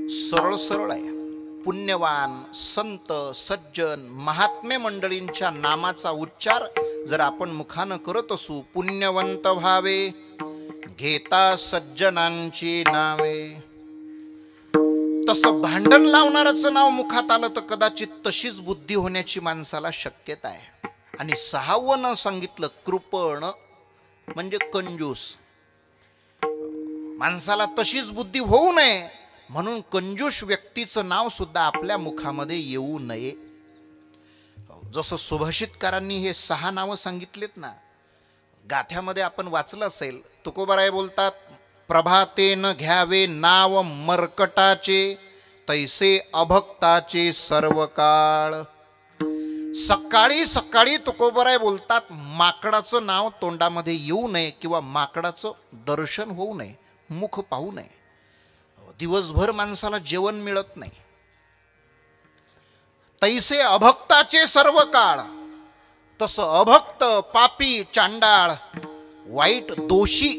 सरळ सरळ आहे. पुण्यवान संत सज्जन महात्मे मंडळींच्या नामाचा उच्चार जर आपण मुखानं करत असू, पुण्यवंत व्हावे घेता सज्जनांची नावे, तसं भांडण लावणारचं नाव मुखात आलं तर कदाचित तशीच बुद्धी होण्याची माणसाला शक्यता आहे. आणि सहावं न सांगितलं कृपण म्हणजे कंजूस. माणसाला तशीच बुद्धी होऊ नये म्हणून कंजूस व्यक्तीचं नाव सुद्धा आपल्या मुखामध्ये येऊ नये. जसं सुभाषितकारांनी हे 6 नावं सांगितलेत ना, गाथ्यामध्ये आपण वाचलं असेल. तुकोबाराय बोलतात, प्रभातेन घ्यावे नाव मर्कटाचे तैसे अभक्ताचे सर्व काळ. सकाळी सकाळी तुकोबाराय बोलतात, माकडाचं नाव तोंडामध्ये येऊ नये किंवा माकडाचं दर्शन होऊ नये, मुख पाहू नये. दिवसभर माणसाला जेवण मिळत नाही. तैसे अभक्ताचे सर्व काळ, तसं अभक्त पापी चांडाळ वाईट दोषी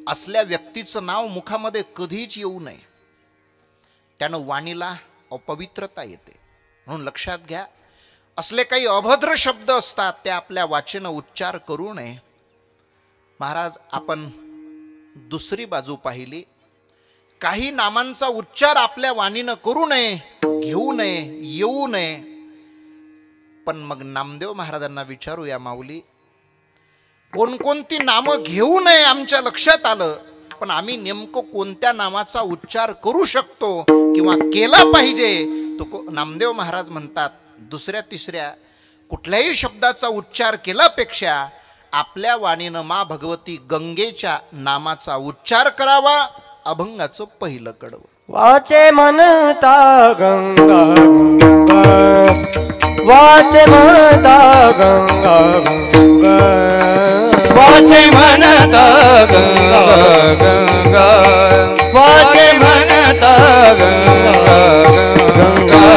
असल्या व्यक्तीचं नाव मुखामध्ये कधीच येऊ नये. त्यानं वाणीला अपवित्रता येते. म्हणून लक्षात घ्या, असले काही अभद्र शब्द असतात ते आपल्या वाचेनं उच्चार करू नये. महाराज, आपण दुसरी बाजू पाहिली. काही नामांचा उच्चार आपल्या वाणीनं करू नये, घेऊ नये, येऊ नये. पण मग नामदेव महाराजांना विचारूया, माऊली कोणकोणती नामं घेऊ नये आमच्या लक्षात आलं, पण आम्ही नेमकं कोणत्या नामाचा उच्चार करू शकतो किंवा केला पाहिजे? तो नामदेव महाराज म्हणतात, दुसऱ्या तिसऱ्या कुठल्याही शब्दाचा उच्चार केल्यापेक्षा आपल्या वाणीनं मा भगवती गंगेच्या नामाचा उच्चार करावा. अभंगाचं पहिलं कडवं. वाचे म्हणता गंगा गंगा, वाचे म्हणता गंगा गंगा, वाचे म्हणता गंगा गंगा, वाचे म्हणता गंगा गंगा,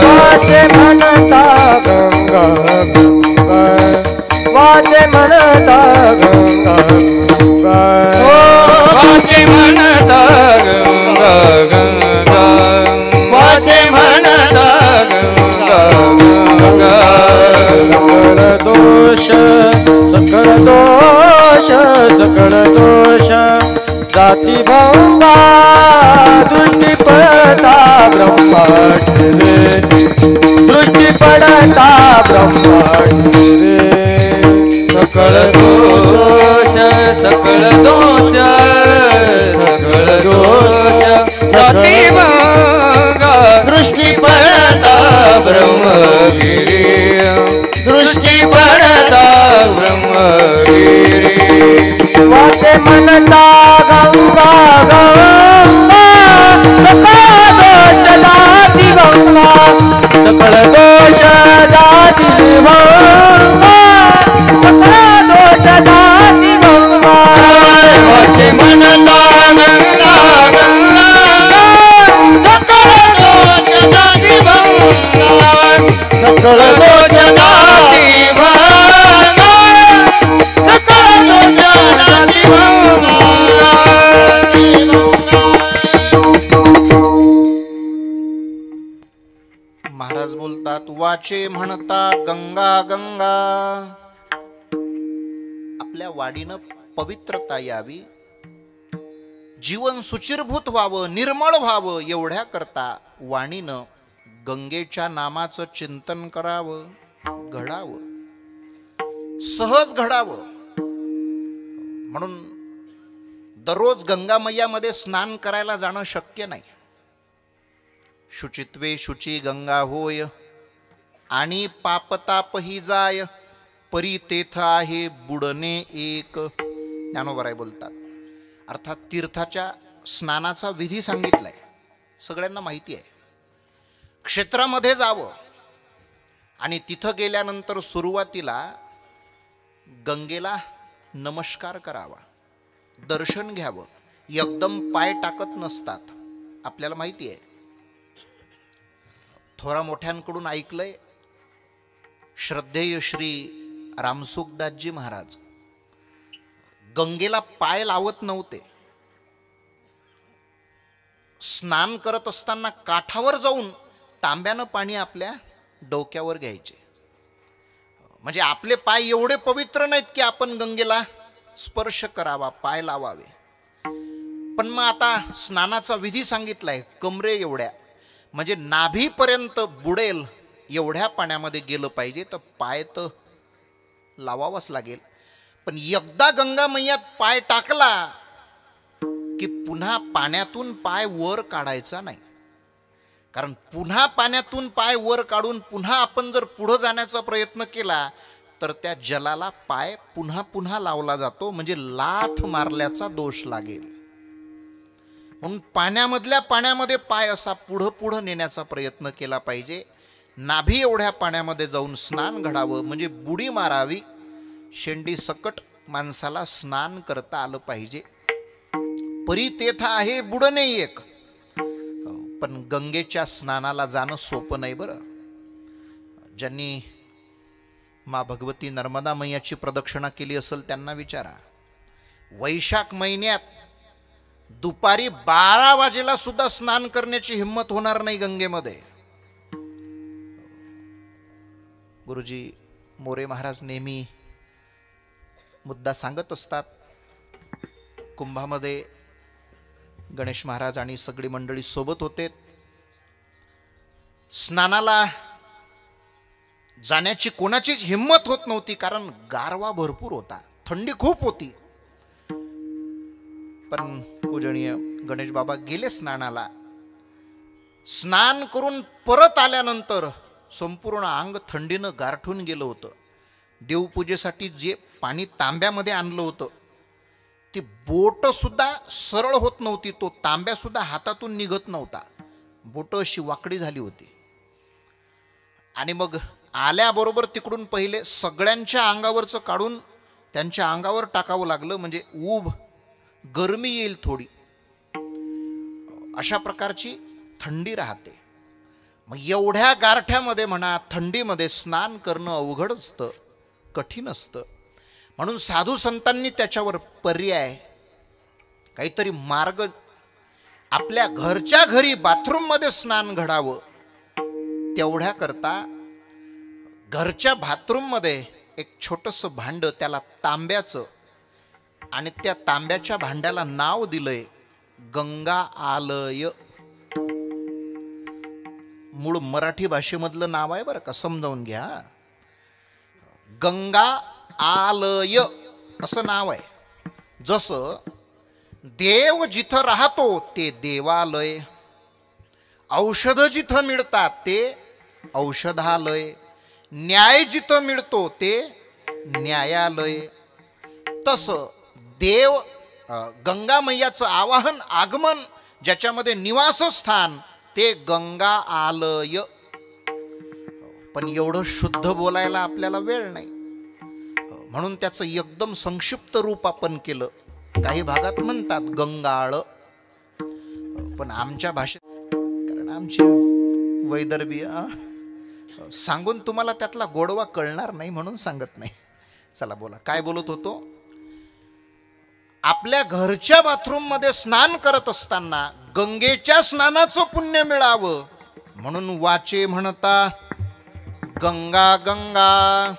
वाचे म्हणता गंगा गंगा, वाचे म्हणता गंगा गंगा, वाचे म्हणता गंगा गंगा, वाचे म्हणता गंगा गंगा. सकळ दोष सकळ दोष सकळ दोष जाती भंगा, दृष्टी पडता ब्रह्मांड रे, दृष्टी पडता ब्रह्मांड रे. सकळ दोष सकळ दोष सकळ दोष जाती भंगा, दृष्टी पडता ब्रह्मगिरी, दृष्टी पडता ब्रह्मगिरी. वाचे म्हणता गंगा गंगा, सकळ दोष जाती भंगा, सकळ दोष जाती भंगा, सकळ दोष जाती भंगा. वाचे म्हणता गंगा गंगा, सकळ दोष जाती भंगा, सकळ दोष जाती भंगा, सकळ दोष जाती भंगा. महाराज बोलतात, वाचे म्हणता गंगा गंगा. आपल्या वाणीनं पवित्रता यावी, जीवन सुचिरभूत व्हावं, निर्मळ व्हावं, एवढ्या करता वाणीनं गंगेच्या नामाचं चिंतन करावं, घडावं, सहज घडावं. म्हणून दररोज गंगा मैयामध्ये स्नान करायला जाणं शक्य नाही. शुचित्वे शुची गंगा होय आणि पापतापही जाय, परी तेथ आहे बुडणे एक. ज्ञानोबाराय बोलतात. अर्थात तीर्थाच्या स्नानाचा विधी सांगितलाय, सगळ्यांना माहिती आहे. क्षेत्रामध्ये जावं आणि तिथं गेल्यानंतर सुरुवातीला गंगेला नमस्कार करावा, दर्शन घ्यावं. एकदम पाय टाकत नसतात, आपल्याला माहिती आहे. थोरा मोठ्यांकडून ऐकलंय, श्रद्धेय श्री रामसुखदासजी महाराज गंगेला पाय लावत नव्हते. स्नान करत असताना काठावर जाऊन तांब्यानं पाणी आपल्या डोक्यावर घ्यायचे. म्हणजे आपले पाय एवढे पवित्र नाहीत की आपण गंगेला स्पर्श करावा, पाय लावावे. पण मग आता स्नानाचा विधी सांगितलाय, कमरे एवढ्या म्हणजे नाभीपर्यंत बुडेल एवढ्या पाण्यामध्ये गेलं पाहिजे, तर पाय तर लावावाच लागेल. पण एकदा गंगा मैयात पाय टाकला की पुन्हा पाण्यातून पाय वर काढायचा नाही. कारण पुन्हा पाण्यातून पाय वर काढून पुन्हा आपण जर पुढं जाण्याचा प्रयत्न केला तर त्या जलाला पाय पुन्हा पुन्हा लावला जातो, म्हणजे लाथ मारल्याचा दोष लागेल. म्हणून पाण्यामधल्या पाण्यामध्ये पाय असा पुढं पुढं नेण्याचा प्रयत्न केला पाहिजे. नाभी एवढ्या पाण्यामध्ये जाऊन स्नान घडावं, म्हणजे बुडी मारावी. शेंडी सकट माणसाला स्नान करता आलं पाहिजे. परी तेथ आहे बुडणे एक. पण गंगेच्या स्नानाला जाणं सोपं नाही बरं. ज्यांनी मा भगवती नर्मदा मैयाची प्रदक्षिणा केली असेल त्यांना विचारा. वैशाख महिन्यात दुपारी 12 वाजेला सुद्धा स्नान करण्याची हिंमत होणार नाही गंगेमध्ये. गुरुजी मोरे महाराज नेहमी मुद्दा सांगत असतात. कुंभामध्ये गणेश महाराज आणि सगळी मंडळी सोबत होते. स्नानाला जाण्याची कोणाचीच हिंमत होत नव्हती, कारण गारवा भरपूर होता, थंडी खूप होती. पण पूजनीय गणेश बाबा गेले स्नानाला. स्नान करून परत आल्यानंतर संपूर्ण अंग थंडीनं गारठून गेलं होतं. देवपूजेसाठी जे पाणी तांब्यामध्ये आणलं होतं ती बोट सुद्धा सरळ होत नव्हती. तो तांब्या सुद्धा हातातून निघत नव्हता, बोट अशी वाकडी झाली होती. आणि मग आल्याबरोबर तिकडून पहिले सगळ्यांच्या अंगावरचं काढून त्यांच्या अंगावर टाकावं लागलं, म्हणजे ऊब गरमी येईल थोडी, अशा प्रकारची थंडी राहते. मग एवढ्या गारठ्यामध्ये म्हणा, थंडीमध्ये स्नान करणं अवघड असतं, कठीण असतं. म्हणून साधू संतांनी त्याच्यावर पर्याय, काहीतरी मार्ग, आपल्या घरच्या घरी बाथरूममध्ये स्नान घडावं तेवढ्या करता घरच्या बाथरूममध्ये एक छोटंसं भांड, त्याला तांब्याचं, आणि त्या तांब्याच्या भांड्याला नाव दिलंय गंगा आलय. मूळ मराठी भाषेमधलं नाव आहे बरं का, समजावून घ्या. गंगा आलय असं नाव आहे. जसं देव जिथं राहतो ते देवालय, औषध जिथं मिळतात ते औषधालय, न्याय जिथं मिळतो ते न्यायालय. तसं देव गंगा मैयाचं आवाहन, आगमन, ज्याच्यामध्ये निवासस्थान ते गंगा आलय. पण एवढं शुद्ध बोलायला आपल्याला वेळ नाही, म्हणून त्याचं एकदम संक्षिप्त रूप आपण केलं. काही भागात म्हणतात गंगाळ, पण आमच्या भाषेत, कारण आमची वैदर्भी सांगून तुम्हाला त्यातला गोडवा कळणार नाही म्हणून सांगत नाही. चला बोला, काय बोलत होतो. आपल्या घरच्या बाथरूम मध्ये स्नान करत असताना गंगेच्या स्नानाचं पुण्य मिळावं म्हणून वाचे म्हणता गंगा गंगा.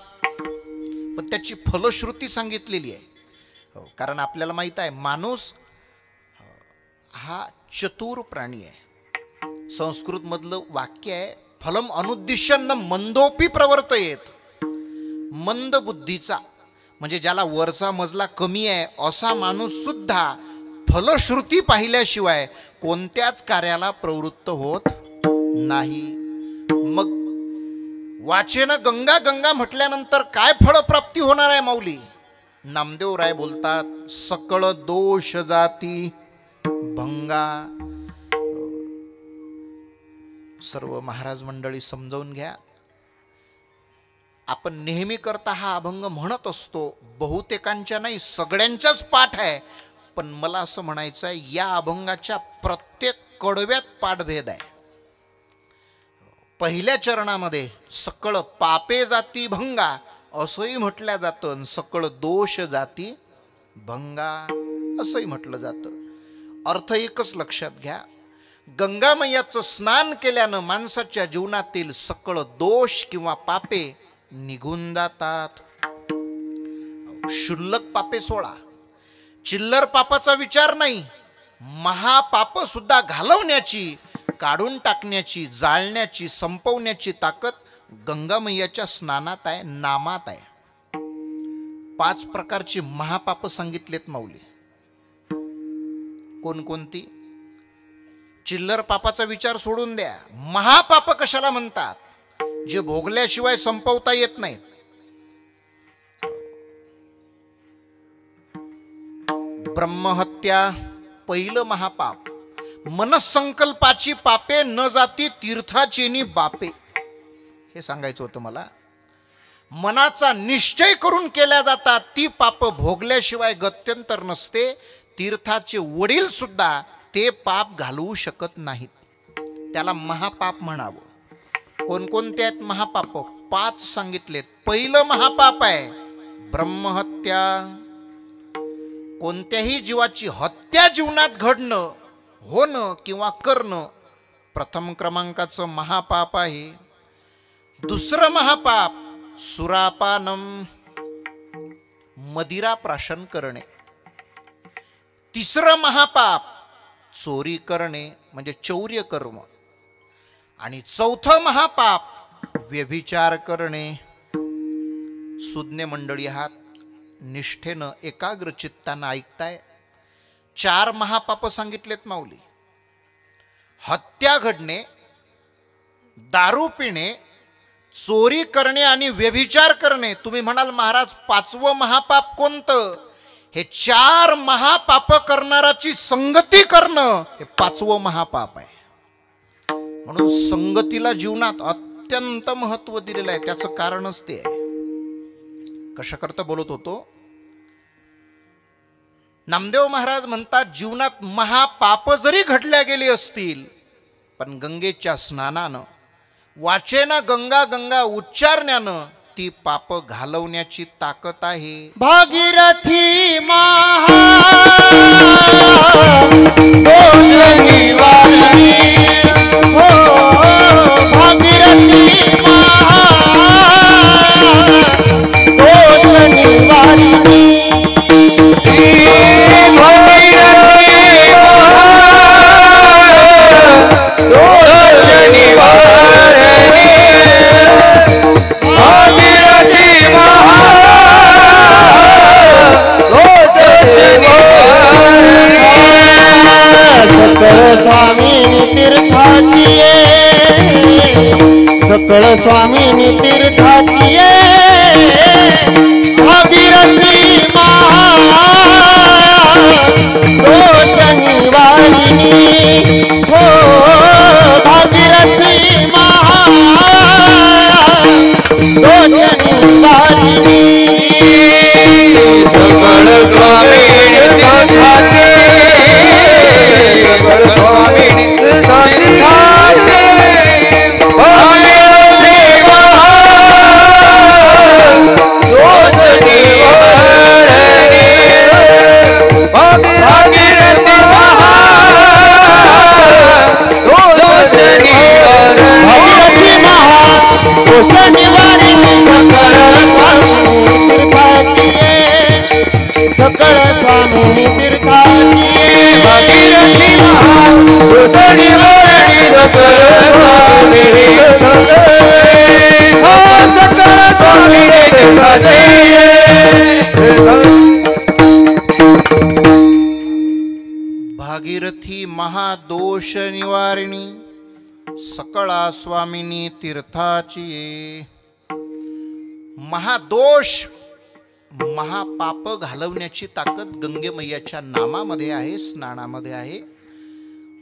पण त्याची फलश्रुती सांगितलेली आहे. कारण आपल्याला माहित आहे माणूस हा चतुर प्राणी आहे. संस्कृत मधलं वाक्य आहे फलम अनुद्दिश्य मंदोपी प्रवर्तयेत. मंद बुद्धीचा म्हणजे ज्याला वरचा मजला कमी आहे असा माणूस सुद्धा फलश्रुती पाहिल्याशिवाय कोणत्याच कार्याला प्रवृत्त होत नाही. मग वाचेन गंगा गंगा म्हटल्यानंतर काय फळप्राप्ती होणार आहे माऊली? नामदेव राय बोलतात, सकळ दोष जाती भंगा. सर्व महाराज मंडळी समजावून घ्या. आपण नेहमी करता हा अभंग म्हणत असतो, बहुतेकांच्या नाही सगळ्यांच्याच पाठ आहे. पण मला असं म्हणायचं आहे, या अभंगाच्या प्रत्येक कडव्यात पाठभेद आहे. पहिल्या चरणामध्ये सकळ पापे जाती भंगा असंही म्हटलं जातं, सकळ दोष जाती भंगा असंही म्हटलं जातं. अर्थ एकच लक्षात घ्या. गंगामय्याचं स्नान केल्यानं माणसाच्या जीवनातील सकळ दोष किंवा पापे निघून जातात. शुल्लक पापे सोडा, चिल्लर पापाचा विचार नाही. महापाप सुद्धा घालवण्याची, काढून टाकण्याची, जाळण्याची, संपवण्याची ताकद गंगामय्याच्या स्नानात आहे, नामात आहे. 5 प्रकारची महापाप सांगितलेत माऊली. कोणकोणती? चिल्लर पापाचा विचार सोडून द्या. महापाप कशाला म्हणतात? जे भोगल्याशिवाय संपवता येत नाहीत. ब्रह्महत्या पहिलं महापाप. मनसंकल्पाची पापे न जाती तीर्थाचेनी बापे, हे सांगायचं होतं मला. मनाचा निश्चय करून केल्या जातात ती पाप भोगल्याशिवाय गत्यंतर नसते. तीर्थाचे वडील सुद्धा ते पाप घालवू शकत नाहीत. त्याला महापाप म्हणावं. कोणकोणते आहेत महापाप? 5 सांगितलेत. पहिलं महापाप आहे ब्रह्महत्या. कोणत्याही जीवाची हत्या जीवनात घडणं, होणं किंवा करणं प्रथम क्रमांकाचं महापाप आहे. दुसरं महापाप सुरापानम, मदिरा प्राशन करणे. तिसरं महापाप चोरी करणे म्हणजे चौर्य कर्म. आणि चौथं महापाप व्यभिचार करणे. सुज्ञ मंडळी आहात, निष्ठेनं एकाग्र चित्तानं ऐकताय. 4 महापाप सांगितलेत माऊली. हत्या घडणे, दारू पिणे, चोरी करणे आणि व्यभिचार करणे. तुम्ही म्हणाल महाराज 5वं महापाप कोणतं? हे 4 महापाप करणाराची संगती करणं हे 5वं महापाप आहे. म्हणून संगतीला जीवनात अत्यंत महत्व दिलेलं आहे. त्याचं कारणच ते आहे. कशाकरता बोलत होतो? नामदेव महाराज म्हणतात, जीवनात महापाप जरी घडल्या गेली असतील, पण गंगेच्या स्नानानं, वाचेना गंगा गंगा उच्चारण्यानं ती पाप घालवण्याची ताकद आहे. भागीरथी महा दोष निवारणी हो, भागीरथी महा दोष निवारणी. सकळ स्वामी तीर्थाची सकळ स्वामी तीर्थाची भागीरथी महा दोष निवारिणी हो, भागीरथी महा दोष निवारिणी. सकळ स्वामी तीर्थाची सकळ स्वामी तीर्थाची भागीरथी महा दोष निवारणी. सकळ स्वामी सकळ स्वामी तीर्थाची. भागीरथी महादोष निवारिणी. सकळा स्वामिनी तीर्थाची. महादोष महापाप घालवण्याची ताकद गंगेमय्याच्या नामामध्ये आहे, स्नानामध्ये आहे.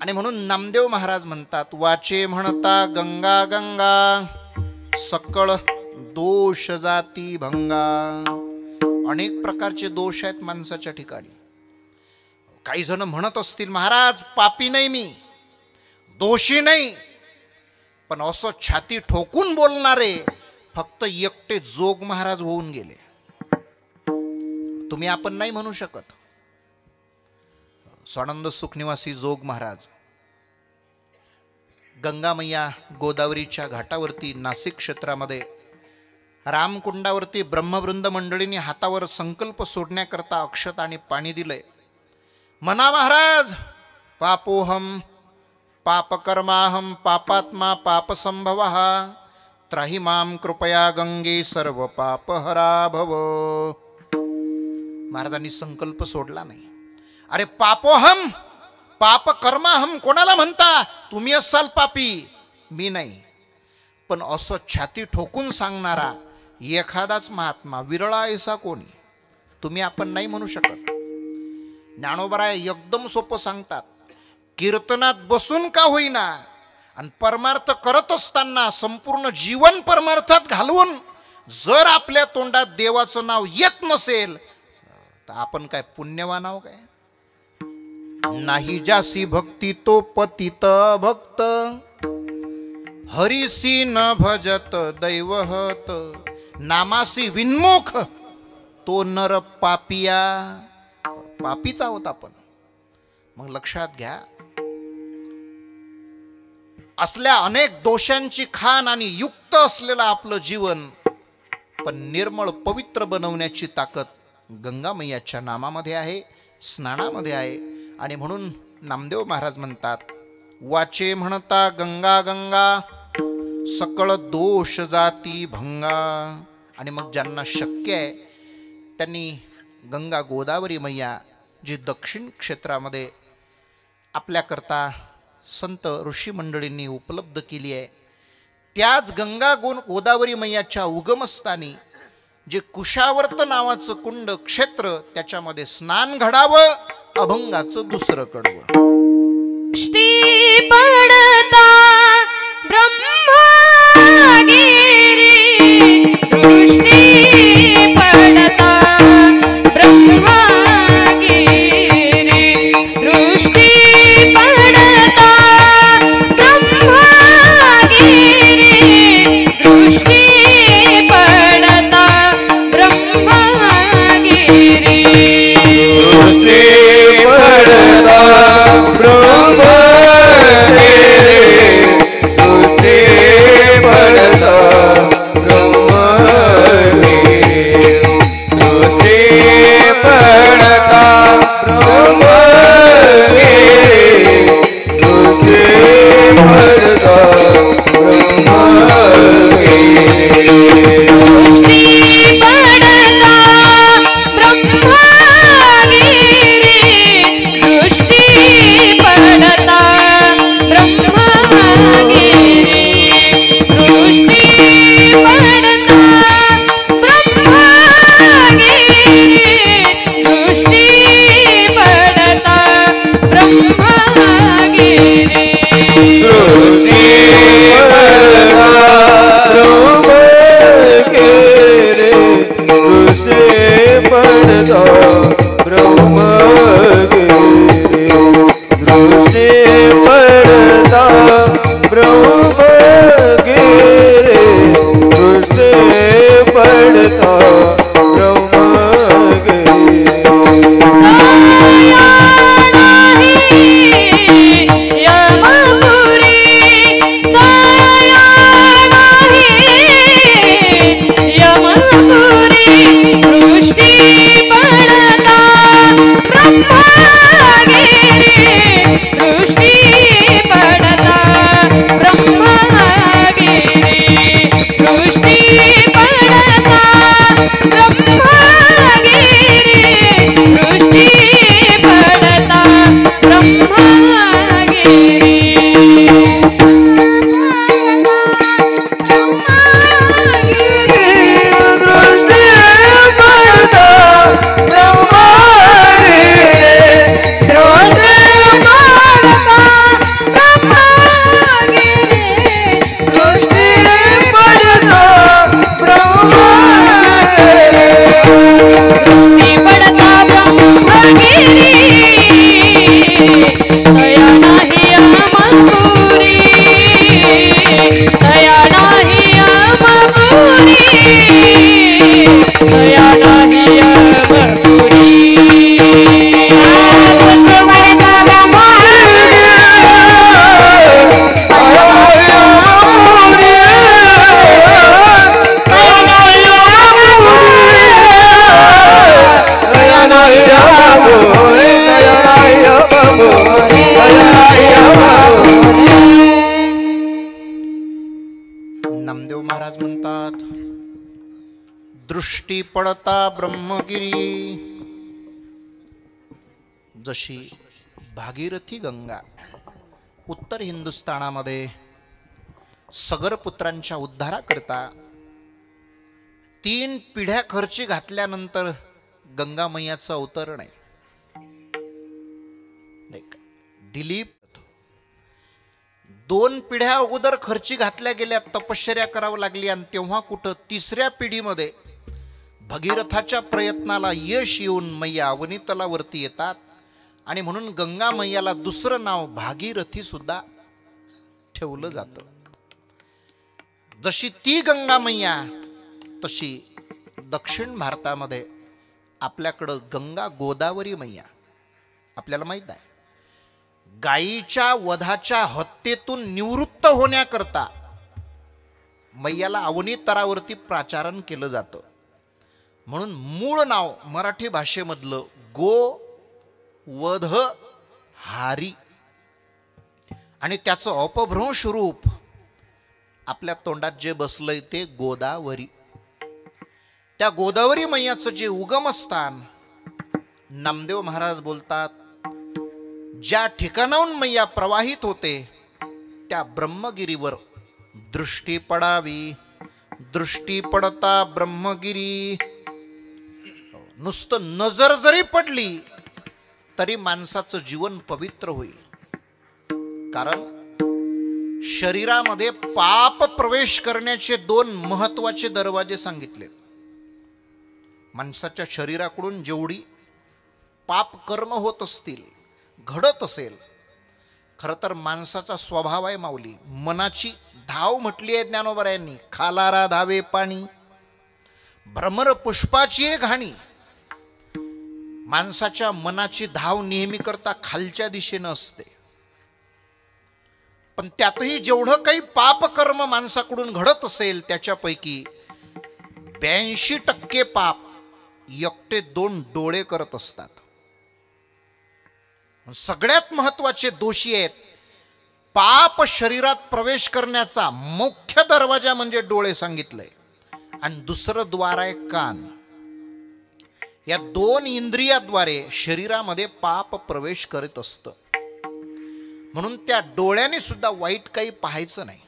आणि म्हणून नामदेव महाराज म्हणतात, वाचे म्हणता गंगा गंगा, सकळ दोष जाती भंगा. अनेक प्रकारचे दोष आहेत माणसाच्या ठिकाणी. काही जण म्हणत असतील, महाराज पापी नाही मी, दोषी नाही, पण असं छाती ठोकून बोलणारे फक्त एकटे जोग महाराज होऊन गेले. तुम्ही आपण नाही म्हणू शकत. स्वानंद सुखनिवासी जोग महाराज गंगामय्या गोदावरीच्या घाटावरती नाशिक क्षेत्रामध्ये रामकुंडावरती ब्रह्मवृंद मंडळींनी हातावर संकल्प सोडण्याकरता अक्षत आणि पाणी दिलंय. म्हणा महाराज, पापोहम पापकर्माहम पापात्मा पापसंभवः त्राहि मां कृपया गंगे सर्व पापहरा भव. महाराजांनी संकल्प सोडला नाही. अरे पापोहम पापकर्माहम कोणाला म्हणता? तुम्ही असाल पापी, मी नाही. पण असं छाती ठोकून सांगणारा एखादाच महात्मा विरळा ऐसा कोणी. तुम्ही आपण नाही म्हणू शकत. ज्ञानोबराय एकदम सोपं सांगतात, कीर्तनात बसून का होईना आणि परमार्थ करत असताना संपूर्ण जीवन परमार्थात घालवून जर आपल्या तोंडात देवाचं नाव येत नसेल तर आपण काय पुण्यवान आहो काय? नाही जासी भक्ती तो पतित भक्त, हरिसी न भजत दैवहत. नामासी विन्मुख तो नर पापिया. पापीच आहोत आपण. मग लक्षात घ्या, असल्या अनेक दोषांची खाण आणि युक्त असलेलं आपलं जीवन पण निर्मळ पवित्र बनवण्याची ताकद गंगामय्याच्या नामामध्ये आहे, स्नानामध्ये आहे. आणि म्हणून नामदेव महाराज म्हणतात, वाचे म्हणता गंगा गंगा, सकळ दोष जाती भंगा. आणि मग ज्यांना शक्य आहे त्यांनी गंगा गोदावरी मैया जी दक्षिण क्षेत्रामध्ये आपल्याकरता संत ऋषी मंडळींनी उपलब्ध केली आहे, त्याच गंगा गोदावरी मैयाच्या उगमस्थानी जे कुशावर्त नावाचं कुंड क्षेत्र, त्याच्यामध्ये स्नान घडावं, अभंगाचं दुसरं कडवं. दृष्टी पडता ब्रह्मगिरी, दृष्टी पडता ब्रह्मगिरी, दृष्टी पडता ब्रह्मगिरी, दृष्टी पडता ब्रह्मगिरी, दृष्टी पडता ब्रह्मगिरी, दृष्टी पडता ब्रह्मगिरी, दृष्टी पडता ब्रह्मगिरी, दृष्टी पडता ब्रह्मगिरी, दृष्टी पडता ब्रह्मगिरी, दृष्टी पडता ब्रह्मगिरी, दृष्टी पडता ब्रह्मगिरी, दृष्टी पडता ब्रह्मगिरी, दृष्टी पडता ब्रह्मगिरी, दृष्टी पडता ब्रह्मगिरी, दृष्टी पडता ब्रह्मगिरी, दृष्टी पडता ब्रह्मगिरी. माया नाही यमपुरी, माया दया नाही भरपुरी नामदेव महाराज म्हणतात, दृष्टी पडता ब्रह्मगिरी, जशी भागीरथी गंगा उत्तर हिंदुस्थानामध्ये सगर पुत्रांच्या उद्धाराकरता 3 पिढ्या खर्ची घातल्यानंतर गंगा मैयाचं अवतरण आहे. दिलीप 2 पिढ्या अगोदर खर्ची घातल्या गेल्या, तपश्चर्या करावं लागली, आणि तेव्हा कुठं 3ऱ्या पिढीमध्ये भगीरथाच्या प्रयत्नाला यश येऊन मैया अवनीतलावरती येतात, आणि म्हणून गंगा मैयाला दुसरं नाव भागीरथी सुद्धा ठेवलं जातं. जशी ती गंगा मैया, तशी दक्षिण भारतामध्ये आपल्याकडं गंगा गोदावरी मैया. आपल्याला माहित आहे, गायीच्या वधाच्या हत्येतून निवृत्त होण्याकरता मैयाला अवनी तरावरती प्राचारण केलं जातं. म्हणून मूळ नाव मराठी भाषेमधलं गो वध हारी, आणि त्याचं अपभ्रंश रूप आपल्या तोंडात जे बसलंय ते गोदावरी. त्या गोदावरी मैयाचं जे उगमस्थान, नामदेव महाराज बोलतात, ज्या ठिकाणाहून मैया प्रवाहित होते त्या ब्रह्मगिरीवर दृष्टी पडावी. दृष्टी पडता ब्रह्मगिरी. नुसतं नजर जरी पडली तरी माणसाचं जीवन पवित्र होईल. कारण शरीरामध्ये पाप प्रवेश करण्याचे 2 महत्वाचे दरवाजे सांगितलेत. माणसाच्या शरीराकडून जेवढी पाप कर्म होत असतील, घडत असेल, खरं तर माणसाचा स्वभाव आहे माऊली, मनाची धाव म्हटली आहे ज्ञानोबरायांनी, खालारा धावे पाणी भ्रमर पुष्पाची घाणी. माणसाच्या मनाची धाव नेहमी करता खालच्या दिशेनं असते. पण त्यातही जेवढं काही पाप कर्म माणसाकडून घडत असेल त्याच्यापैकी 82% पाप एकटे 2 डोळे करत असतात. सगळ्यात महत्वाचे दोषी आहेत. पाप शरीरात प्रवेश करण्याचा मुख्य दरवाजा म्हणजे डोळे सांगितलंय, आणि दुसरं द्वार आहे कान. या 2 इंद्रियाद्वारे शरीरामध्ये पाप प्रवेश करत असतं. म्हणून त्या डोळ्याने सुद्धा वाईट काही पाहायचं नाही.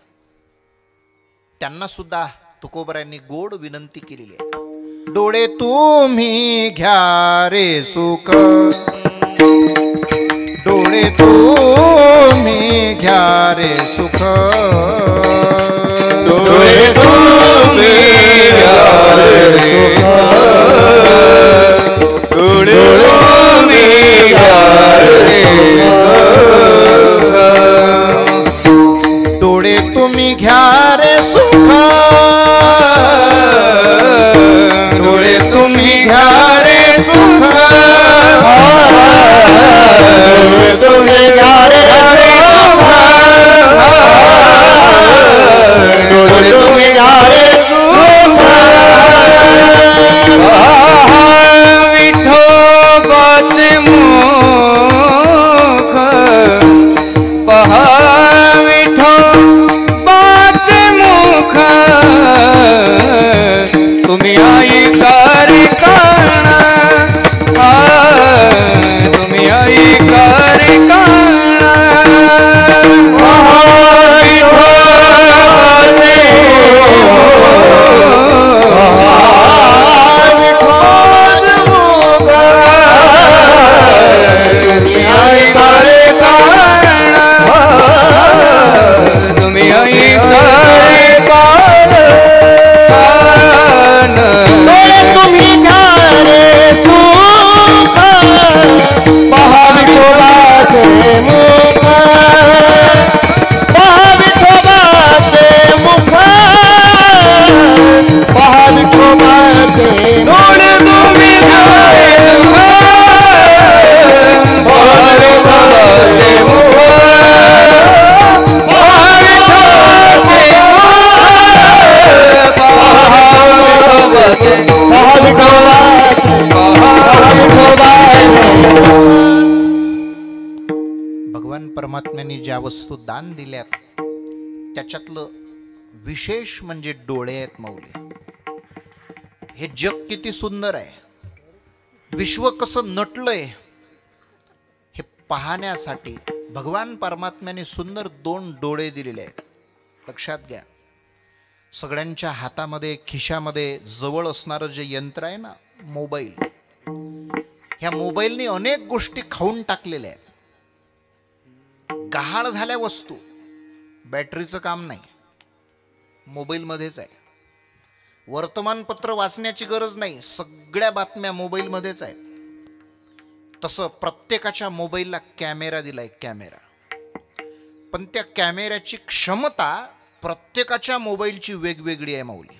त्यांना सुद्धा तुकोबरायांनी गोड विनंती केलेली आहे. डोळे तुम्ही घ्या रे सुख, डोळे तुम्ही घ्या रे सुख, डोळे तुम्ही घ्या रे सुख, डोळे तुम्ही घ्या रे सुख, डोळे तुम्ही घ्या रे सुख, डोळे तुम्ही घ्या रे सुख, तुम्ही घ्या रे सुख, डोळे तुम्ही घ्या रे सुख. विठोबाचे मुख पहा, विठोबाचे मुख परमात्म्याने ज्या वस्तू दान दिल्यात त्याच्यातलं विशेष म्हणजे डोळे आहेत माऊली. हे जग किती सुंदर आहे, विश्व कसं नटलंय हे पाहण्यासाठी भगवान परमात्म्याने सुंदर 2 डोळे दिलेले आहेत. लक्षात घ्या, सगळ्यांच्या हातामध्ये खिशामध्ये जवळ असणारं जे यंत्र आहे ना, मोबाईल, ह्या मोबाईलने अनेक गोष्टी खाऊन टाकलेल्या आहेत. गहाळ झाल्या वस्तू, बॅटरीचं काम नाही, मोबाईलमध्येच आहे. वर्तमानपत्र वाचण्याची गरज नाही, सगळ्या बातम्या मोबाईलमध्येच आहेत. तसं प्रत्येकाच्या मोबाईलला कॅमेरा दिलाय, कॅमेरा. पण त्या कॅमेऱ्याची क्षमता प्रत्येकाच्या मोबाईलची वेगवेगळी आहे माऊली.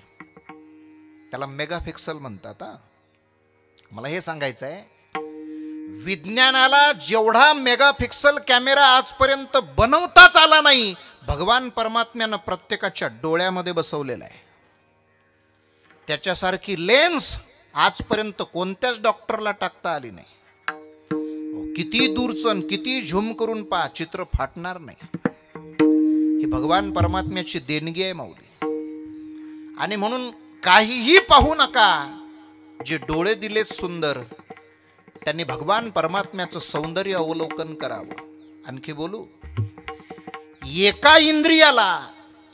त्याला मेगापिक्सल म्हणतात. मला हे सांगायचं आहे, विज्ञानाला जेवढा मेगापिक्सल कॅमेरा आजपर्यंत बनवताच आला नाही, भगवान परमात्म्यानं प्रत्येकाच्या डोळ्यामध्ये बसवलेला आहे. त्याच्यासारखी लेन्स आजपर्यंत कोणत्याच डॉक्टरला टाकता आली नाही. किती दूरचं किती झूम करून पहा, चित्र फाटणार नाही. ही भगवान परमात्म्याची देणगी आहे माऊली. आणि म्हणून काहीही पाहू नका, जे डोळे दिलेत सुंदर त्यांनी भगवान परमात्म्याचं सौंदर्य अवलोकन करावं. आणखी बोलू, एका इंद्रियाला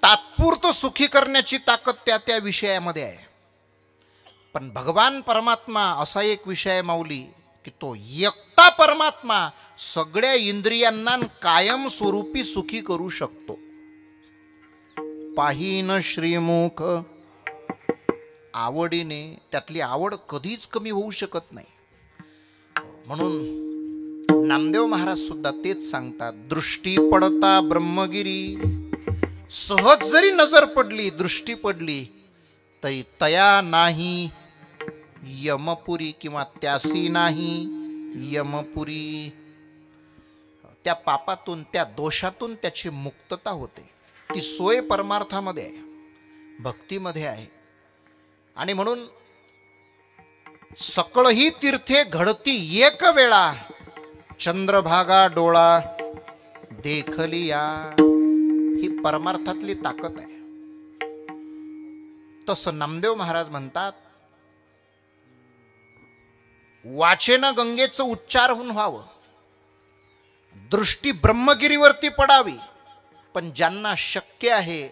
तात्पुरतं सुखी करण्याची ताकद त्या त्या विषयामध्ये आहे. पण भगवान परमात्मा असा एक विषय आहे माऊली की तो एकटा परमात्मा सगळ्या इंद्रियांना कायम स्वरूपी सुखी करू शकतो. पाहीन श्रीमुख आवडीने, त्यातली आवड कधीच कमी होऊ शकत नाही. म्हणून नामदेव महाराज सुद्धा तेच सांगतात, दृष्टी पडता ब्रह्मगिरी. सहज जरी नजर पडली, दृष्टी पडली, तरी तया नाही यमपुरी, किंवा त्यासी नाही यमपुरी. त्या पापातून, त्या दोषातून त्याची मुक्तता होते. ती सोय परमार्थामध्ये आहे, भक्तीमध्ये आहे. आणि म्हणून सकळही तीर्थे घडती एक वेळा, चंद्रभागा डोळा देखली या. ही परमार्थातली ताकद आहे. तसं नामदेव महाराज म्हणतात, वाचेनं गंगेचं उच्चार होऊन व्हावं, दृष्टी ब्रह्मगिरीवरती पडावी. पण ज्यांना शक्य आहे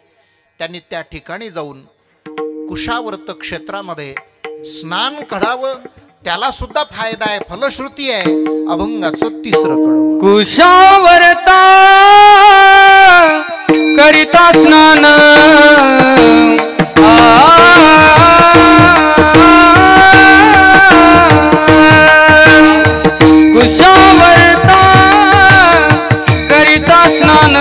त्यांनी त्या ठिकाणी जाऊन कुशावर्त क्षेत्रामध्ये स्नान करावं. त्याला सुद्धा फायदा आहे, फलश्रुती आहे. अभंगाचं 3रं कडवं, कुशावर्ता करिता स्नान कुशावर्ता करिता स्नान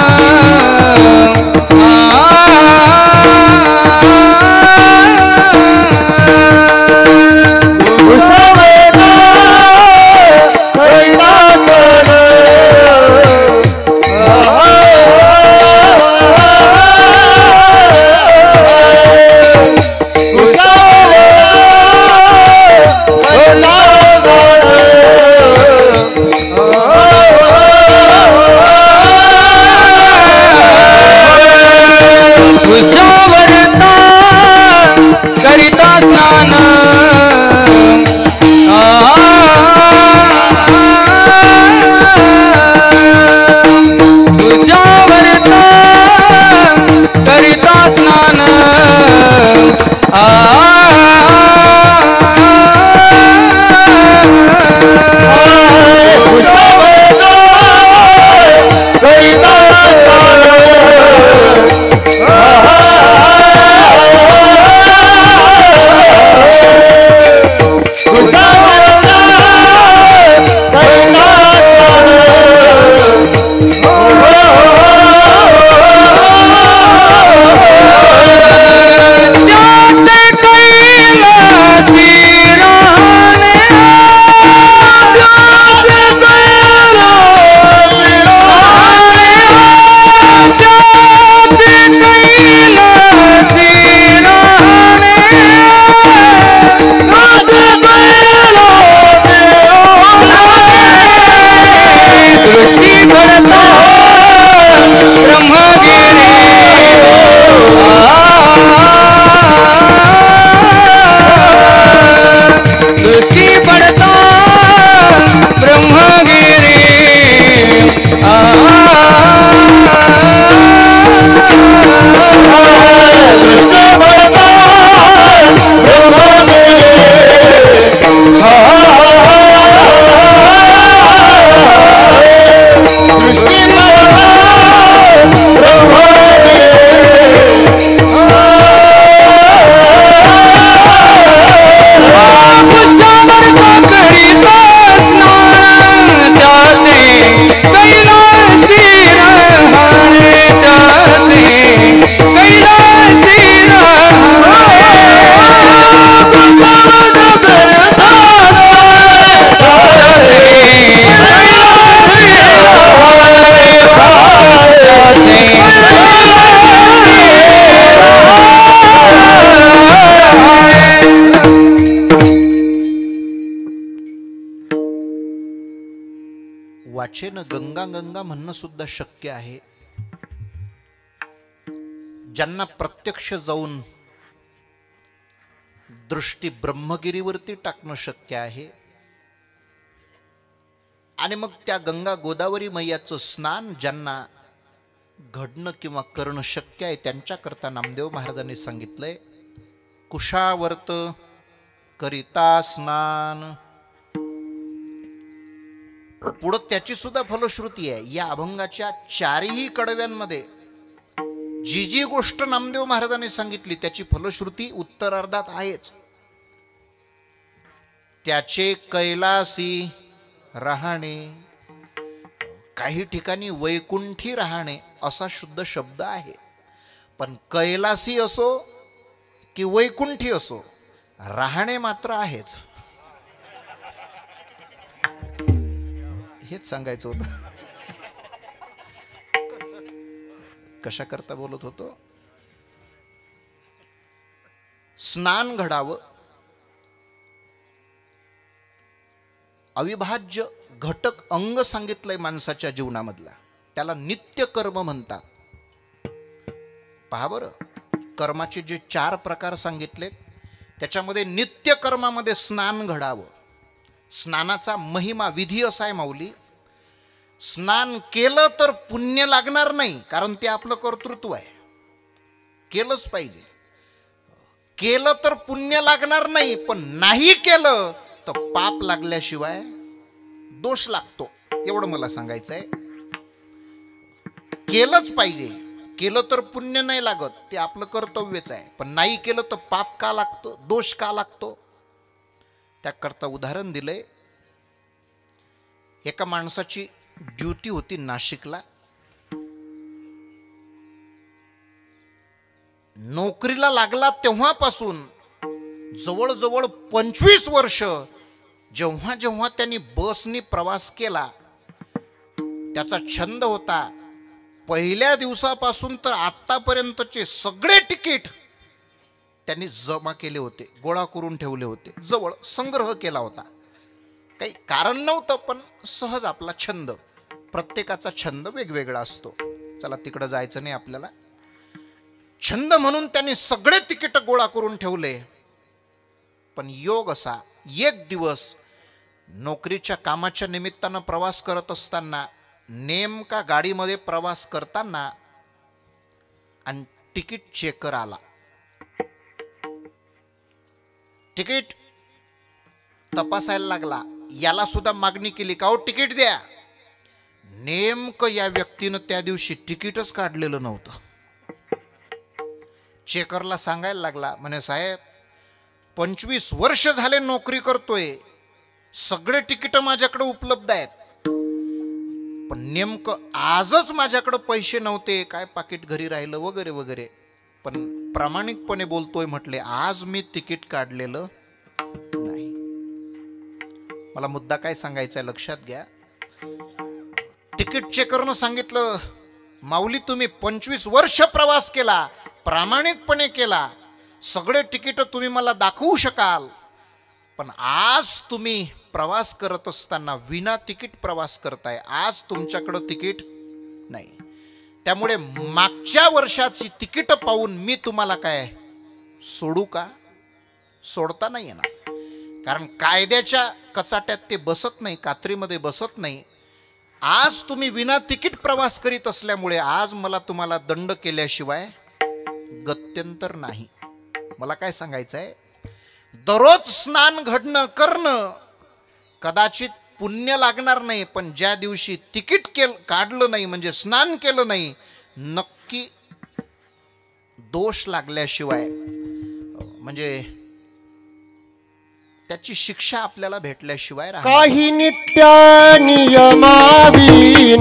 वाचेनं गंगा गंगा म्हणणं सुद्धा शक्य आहे. ज्यांना प्रत्यक्ष जाऊन दृष्टी ब्रह्मगिरीवरती टाकणं शक्य आहे आणि मग त्या गंगा गोदावरी मैयाचं स्नान ज्यांना घडणं किंवा करणं शक्य आहे त्यांच्याकरता नामदेव महाराजांनी सांगितलंय, कुशावर्त करिता स्नान. पुढं त्याची सुद्धा फलश्रुती आहे. या अभंगाच्या चारही कडव्यांमध्ये जी जी गोष्ट नामदेव महाराजांनी सांगितली त्याची फलश्रुती उत्तरार्धात आहेच. त्याचे कैलासी राहणे, काही ठिकाणी वैकुंठी राहणे असा शुद्ध शब्द आहे, पण कैलासी असो की वैकुंठी असो राहणे मात्र आहेच. हेच सांगायचं होतं. कशा करता बोलत होतो? स्नान घडावं, अविभाज्य घटक अंग सांगितलंय माणसाच्या जीवनामधला, त्याला नित्य कर्म म्हणतात. पहा बरं, कर्माचे जे 4 प्रकार सांगितलेत त्याच्यामध्ये नित्य कर्मामध्ये स्नान घडावं. स्नानाचा महिमा विधी असा आहे माऊली, स्नान केलं तर पुण्य लागणार नाही, कारण ते आपलं कर्तृत्व आहे, केलंच पाहिजे. केलं तर पुण्य लागणार नाही, पण नाही केलं तर पाप लागल्याशिवाय दोष लागतो, एवढं मला सांगायचं आहे. केलंच पाहिजे, केलं तर पुण्य नाही लागत, ते आपलं कर्तव्यच आहे, पण नाही केलं तर पाप का लागतो, दोष का लागतो? त्याकरता उदाहरण दिलंय. एका माणसाची ड्युटी होती नाशिकला, नोकरीला लागला तेव्हापासून जवळजवळ 25 वर्ष जेव्हा जेव्हा त्यांनी बसनी प्रवास केला त्याचा छंद होता. पहिल्या दिवसापासून तर आतापर्यंतचे सगळे तिकीट त्यांनी जमा केले होते, गोळा करून ठेवले होते, जवळ संग्रह केला होता. काही कारण नव्हतं, पण सहज आपला छंद, प्रत्येकाचा छंद वेगवेगळा असतो. चला तिकडं जायचं नाही आपल्याला. छंद म्हणून त्यांनी सगळे तिकीट गोळा करून ठेवले. पण योग असा, एक दिवस नोकरीच्या कामाच्या निमित्तानं प्रवास करत असताना, नेमका गाडीमध्ये प्रवास करताना आणि तिकीट चेकर आला. तिकीट तपासायला लागला, याला सुद्धा मागणी केली का हो तिकीट द्या. नेमकं या व्यक्तीनं त्या दिवशी तिकीटच काढलेलं नव्हतं. चेकरला सांगायला लागला, म्हणे साहेब 25 वर्ष झाले नोकरी करतोय, सगळे तिकीट माझ्याकडे उपलब्ध आहेत, पण नेमकं आजच माझ्याकडे पैसे नव्हते, काय पाकिट घरी राहिलं वगैरे वगैरे, पण प्रामाणिकपणे बोलतोय म्हटले, आज मी तिकीट काढलेलं नाही. मला मुद्दा काय सांगायचा आहे लक्षात घ्या. तिकीट चेकरनं सांगितलं, माऊली तुम्ही 25 वर्ष प्रवास केला, प्रामाणिकपणे केला, सगळे तिकीट तुम्ही मला दाखवू शकाल, पण आज तुम्ही प्रवास करत असताना विना तिकीट प्रवास करताय, आज तुमच्याकडं तिकीट नाही. त्यामुळे मागच्या वर्षाची तिकीट पाहून मी तुम्हाला काय सोडू का? सोडता नाही येणार, कारण कायद्याच्या कचाट्यात ते बसत नाही, कात्रीमध्ये बसत नाही. आज तुम्ही विना तिकीट प्रवास करीत असल्यामुळे आज मला तुम्हाला दंड केल्याशिवाय गत्यंतर नाही. मला काय सांगायचं आहे, दररोज स्नान घडणं करणं कदाचित पुण्य लागणार नाही, पण ज्या दिवशी तिकीट काढलं नाही म्हणजे स्नान केलं नाही, नक्की दोष लागल्याशिवाय म्हणजे त्याची शिक्षा आपल्याला भेटल्याशिवाय राहणार. काही नित्य नियमावीन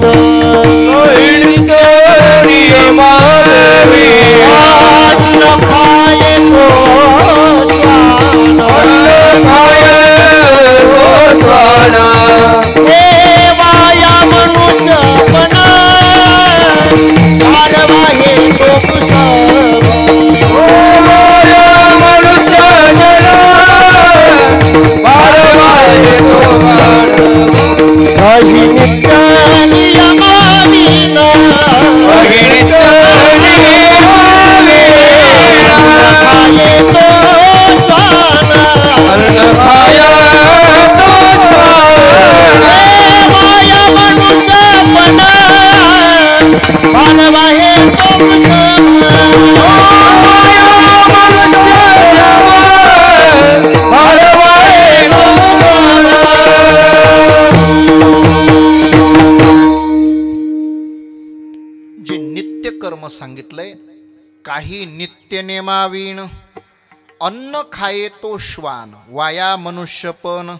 देवाया मनुष्य बना हे काही नित्य काही नित्यनेमावीण, अन्न खाये तो श्वान, वाया मनुष्यपण,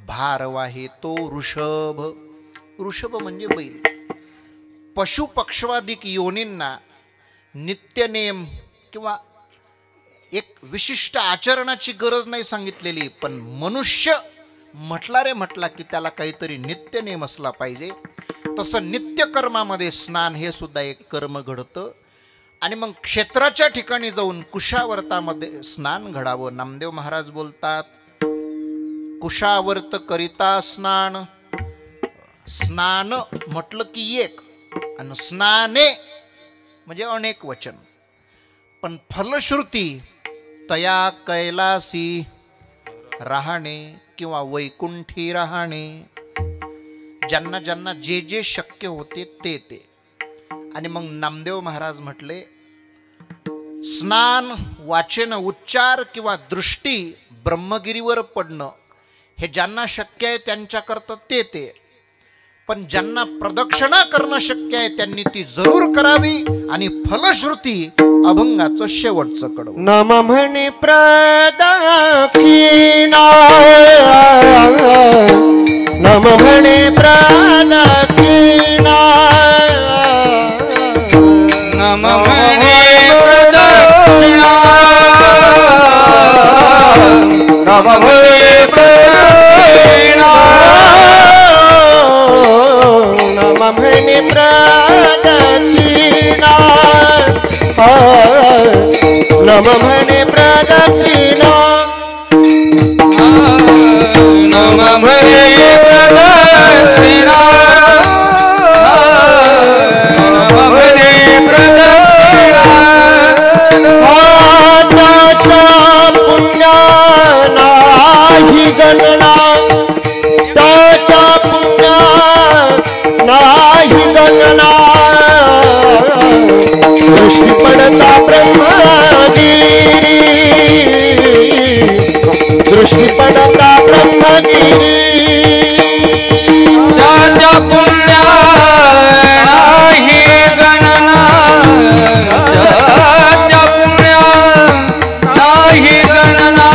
भार वाहे तो ऋषभ. ऋषभ म्हणजे बैल. पशु पक्ष्वादिक योनींना नित्यनेम किंवा एक विशिष्ट आचरणाची गरज नाही सांगितलेली, पण मनुष्य म्हटला की त्याला काहीतरी नित्यनेम असला पाहिजे. तसं नित्यकर्मामध्ये स्नान हे सुद्धा एक कर्म घडतं. आणि मग क्षेत्राच्या ठिकाणी जाऊन कुशावर्तामध्ये स्नान घडावं. नामदेव महाराज बोलतात, कुशावर्त करिता स्नान. स्नान म्हटलं की एक, आणि स्नाने म्हणजे अनेक वचन. पण फलश्रुती तया कैलासी राहणे किंवा वैकुंठी राहणे. ज्यांना ज्यांना जे जे शक्य होते ते. आणि मग नामदेव महाराज म्हटले, स्नान, वाचन, उच्चार किंवा दृष्टी ब्रह्मगिरीवर पडणं हे ज्यांना शक्य आहे त्यांच्याकरता ते. पण ज्यांना प्रदक्षिणा करणं शक्य आहे त्यांनी ती जरूर करावी. आणि फलश्रुती अभंगाचं शेवटचं कडव. नम म्हणे प्रदक्षिणा, नम म्हणे प्रदक्षिणा, नम म्हणे प्रदक्षिणा, नम म्हणे प्रदक्षिणा, नम म्हणे प्रदक्षिणा, नम म्हणे प्रदक्षिणा, नम म्हणे प्रदक्षिणा, नम म्हणे प्रदक्षिणा. त्याच्या पुण्या नाही गणना, त्याच्या पुण्या नाही गणना. दृष्टी पडता ब्रह्मगिरी, दृष्टी पडता ब्रह्मगिरी. त्याच्या पुण्या नाही गणना, त्याच्या पुण्या नाही गणना.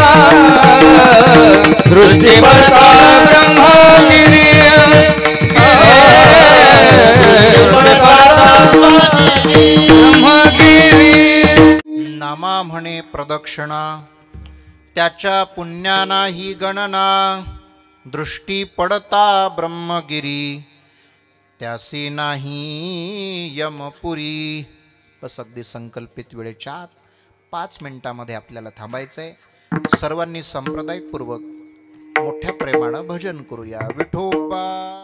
दृष्टी पडता ब्रह्मगिरी, ब्रह्मगिरी. नामा म्हणे प्रदक्षिणा, त्याच्या पुण्या नाही गणना. दृष्टी पडता ब्रह्मगिरी, त्यासी नाही यमपुरी. बस अगदी संकल्पित वेळेच्या आत 5 मिनिटामध्ये आपल्याला थांबायचंय. सर्वांनी संप्रदायपूर्वक मोठ्या प्रेमानं भजन करूया. विठोबा.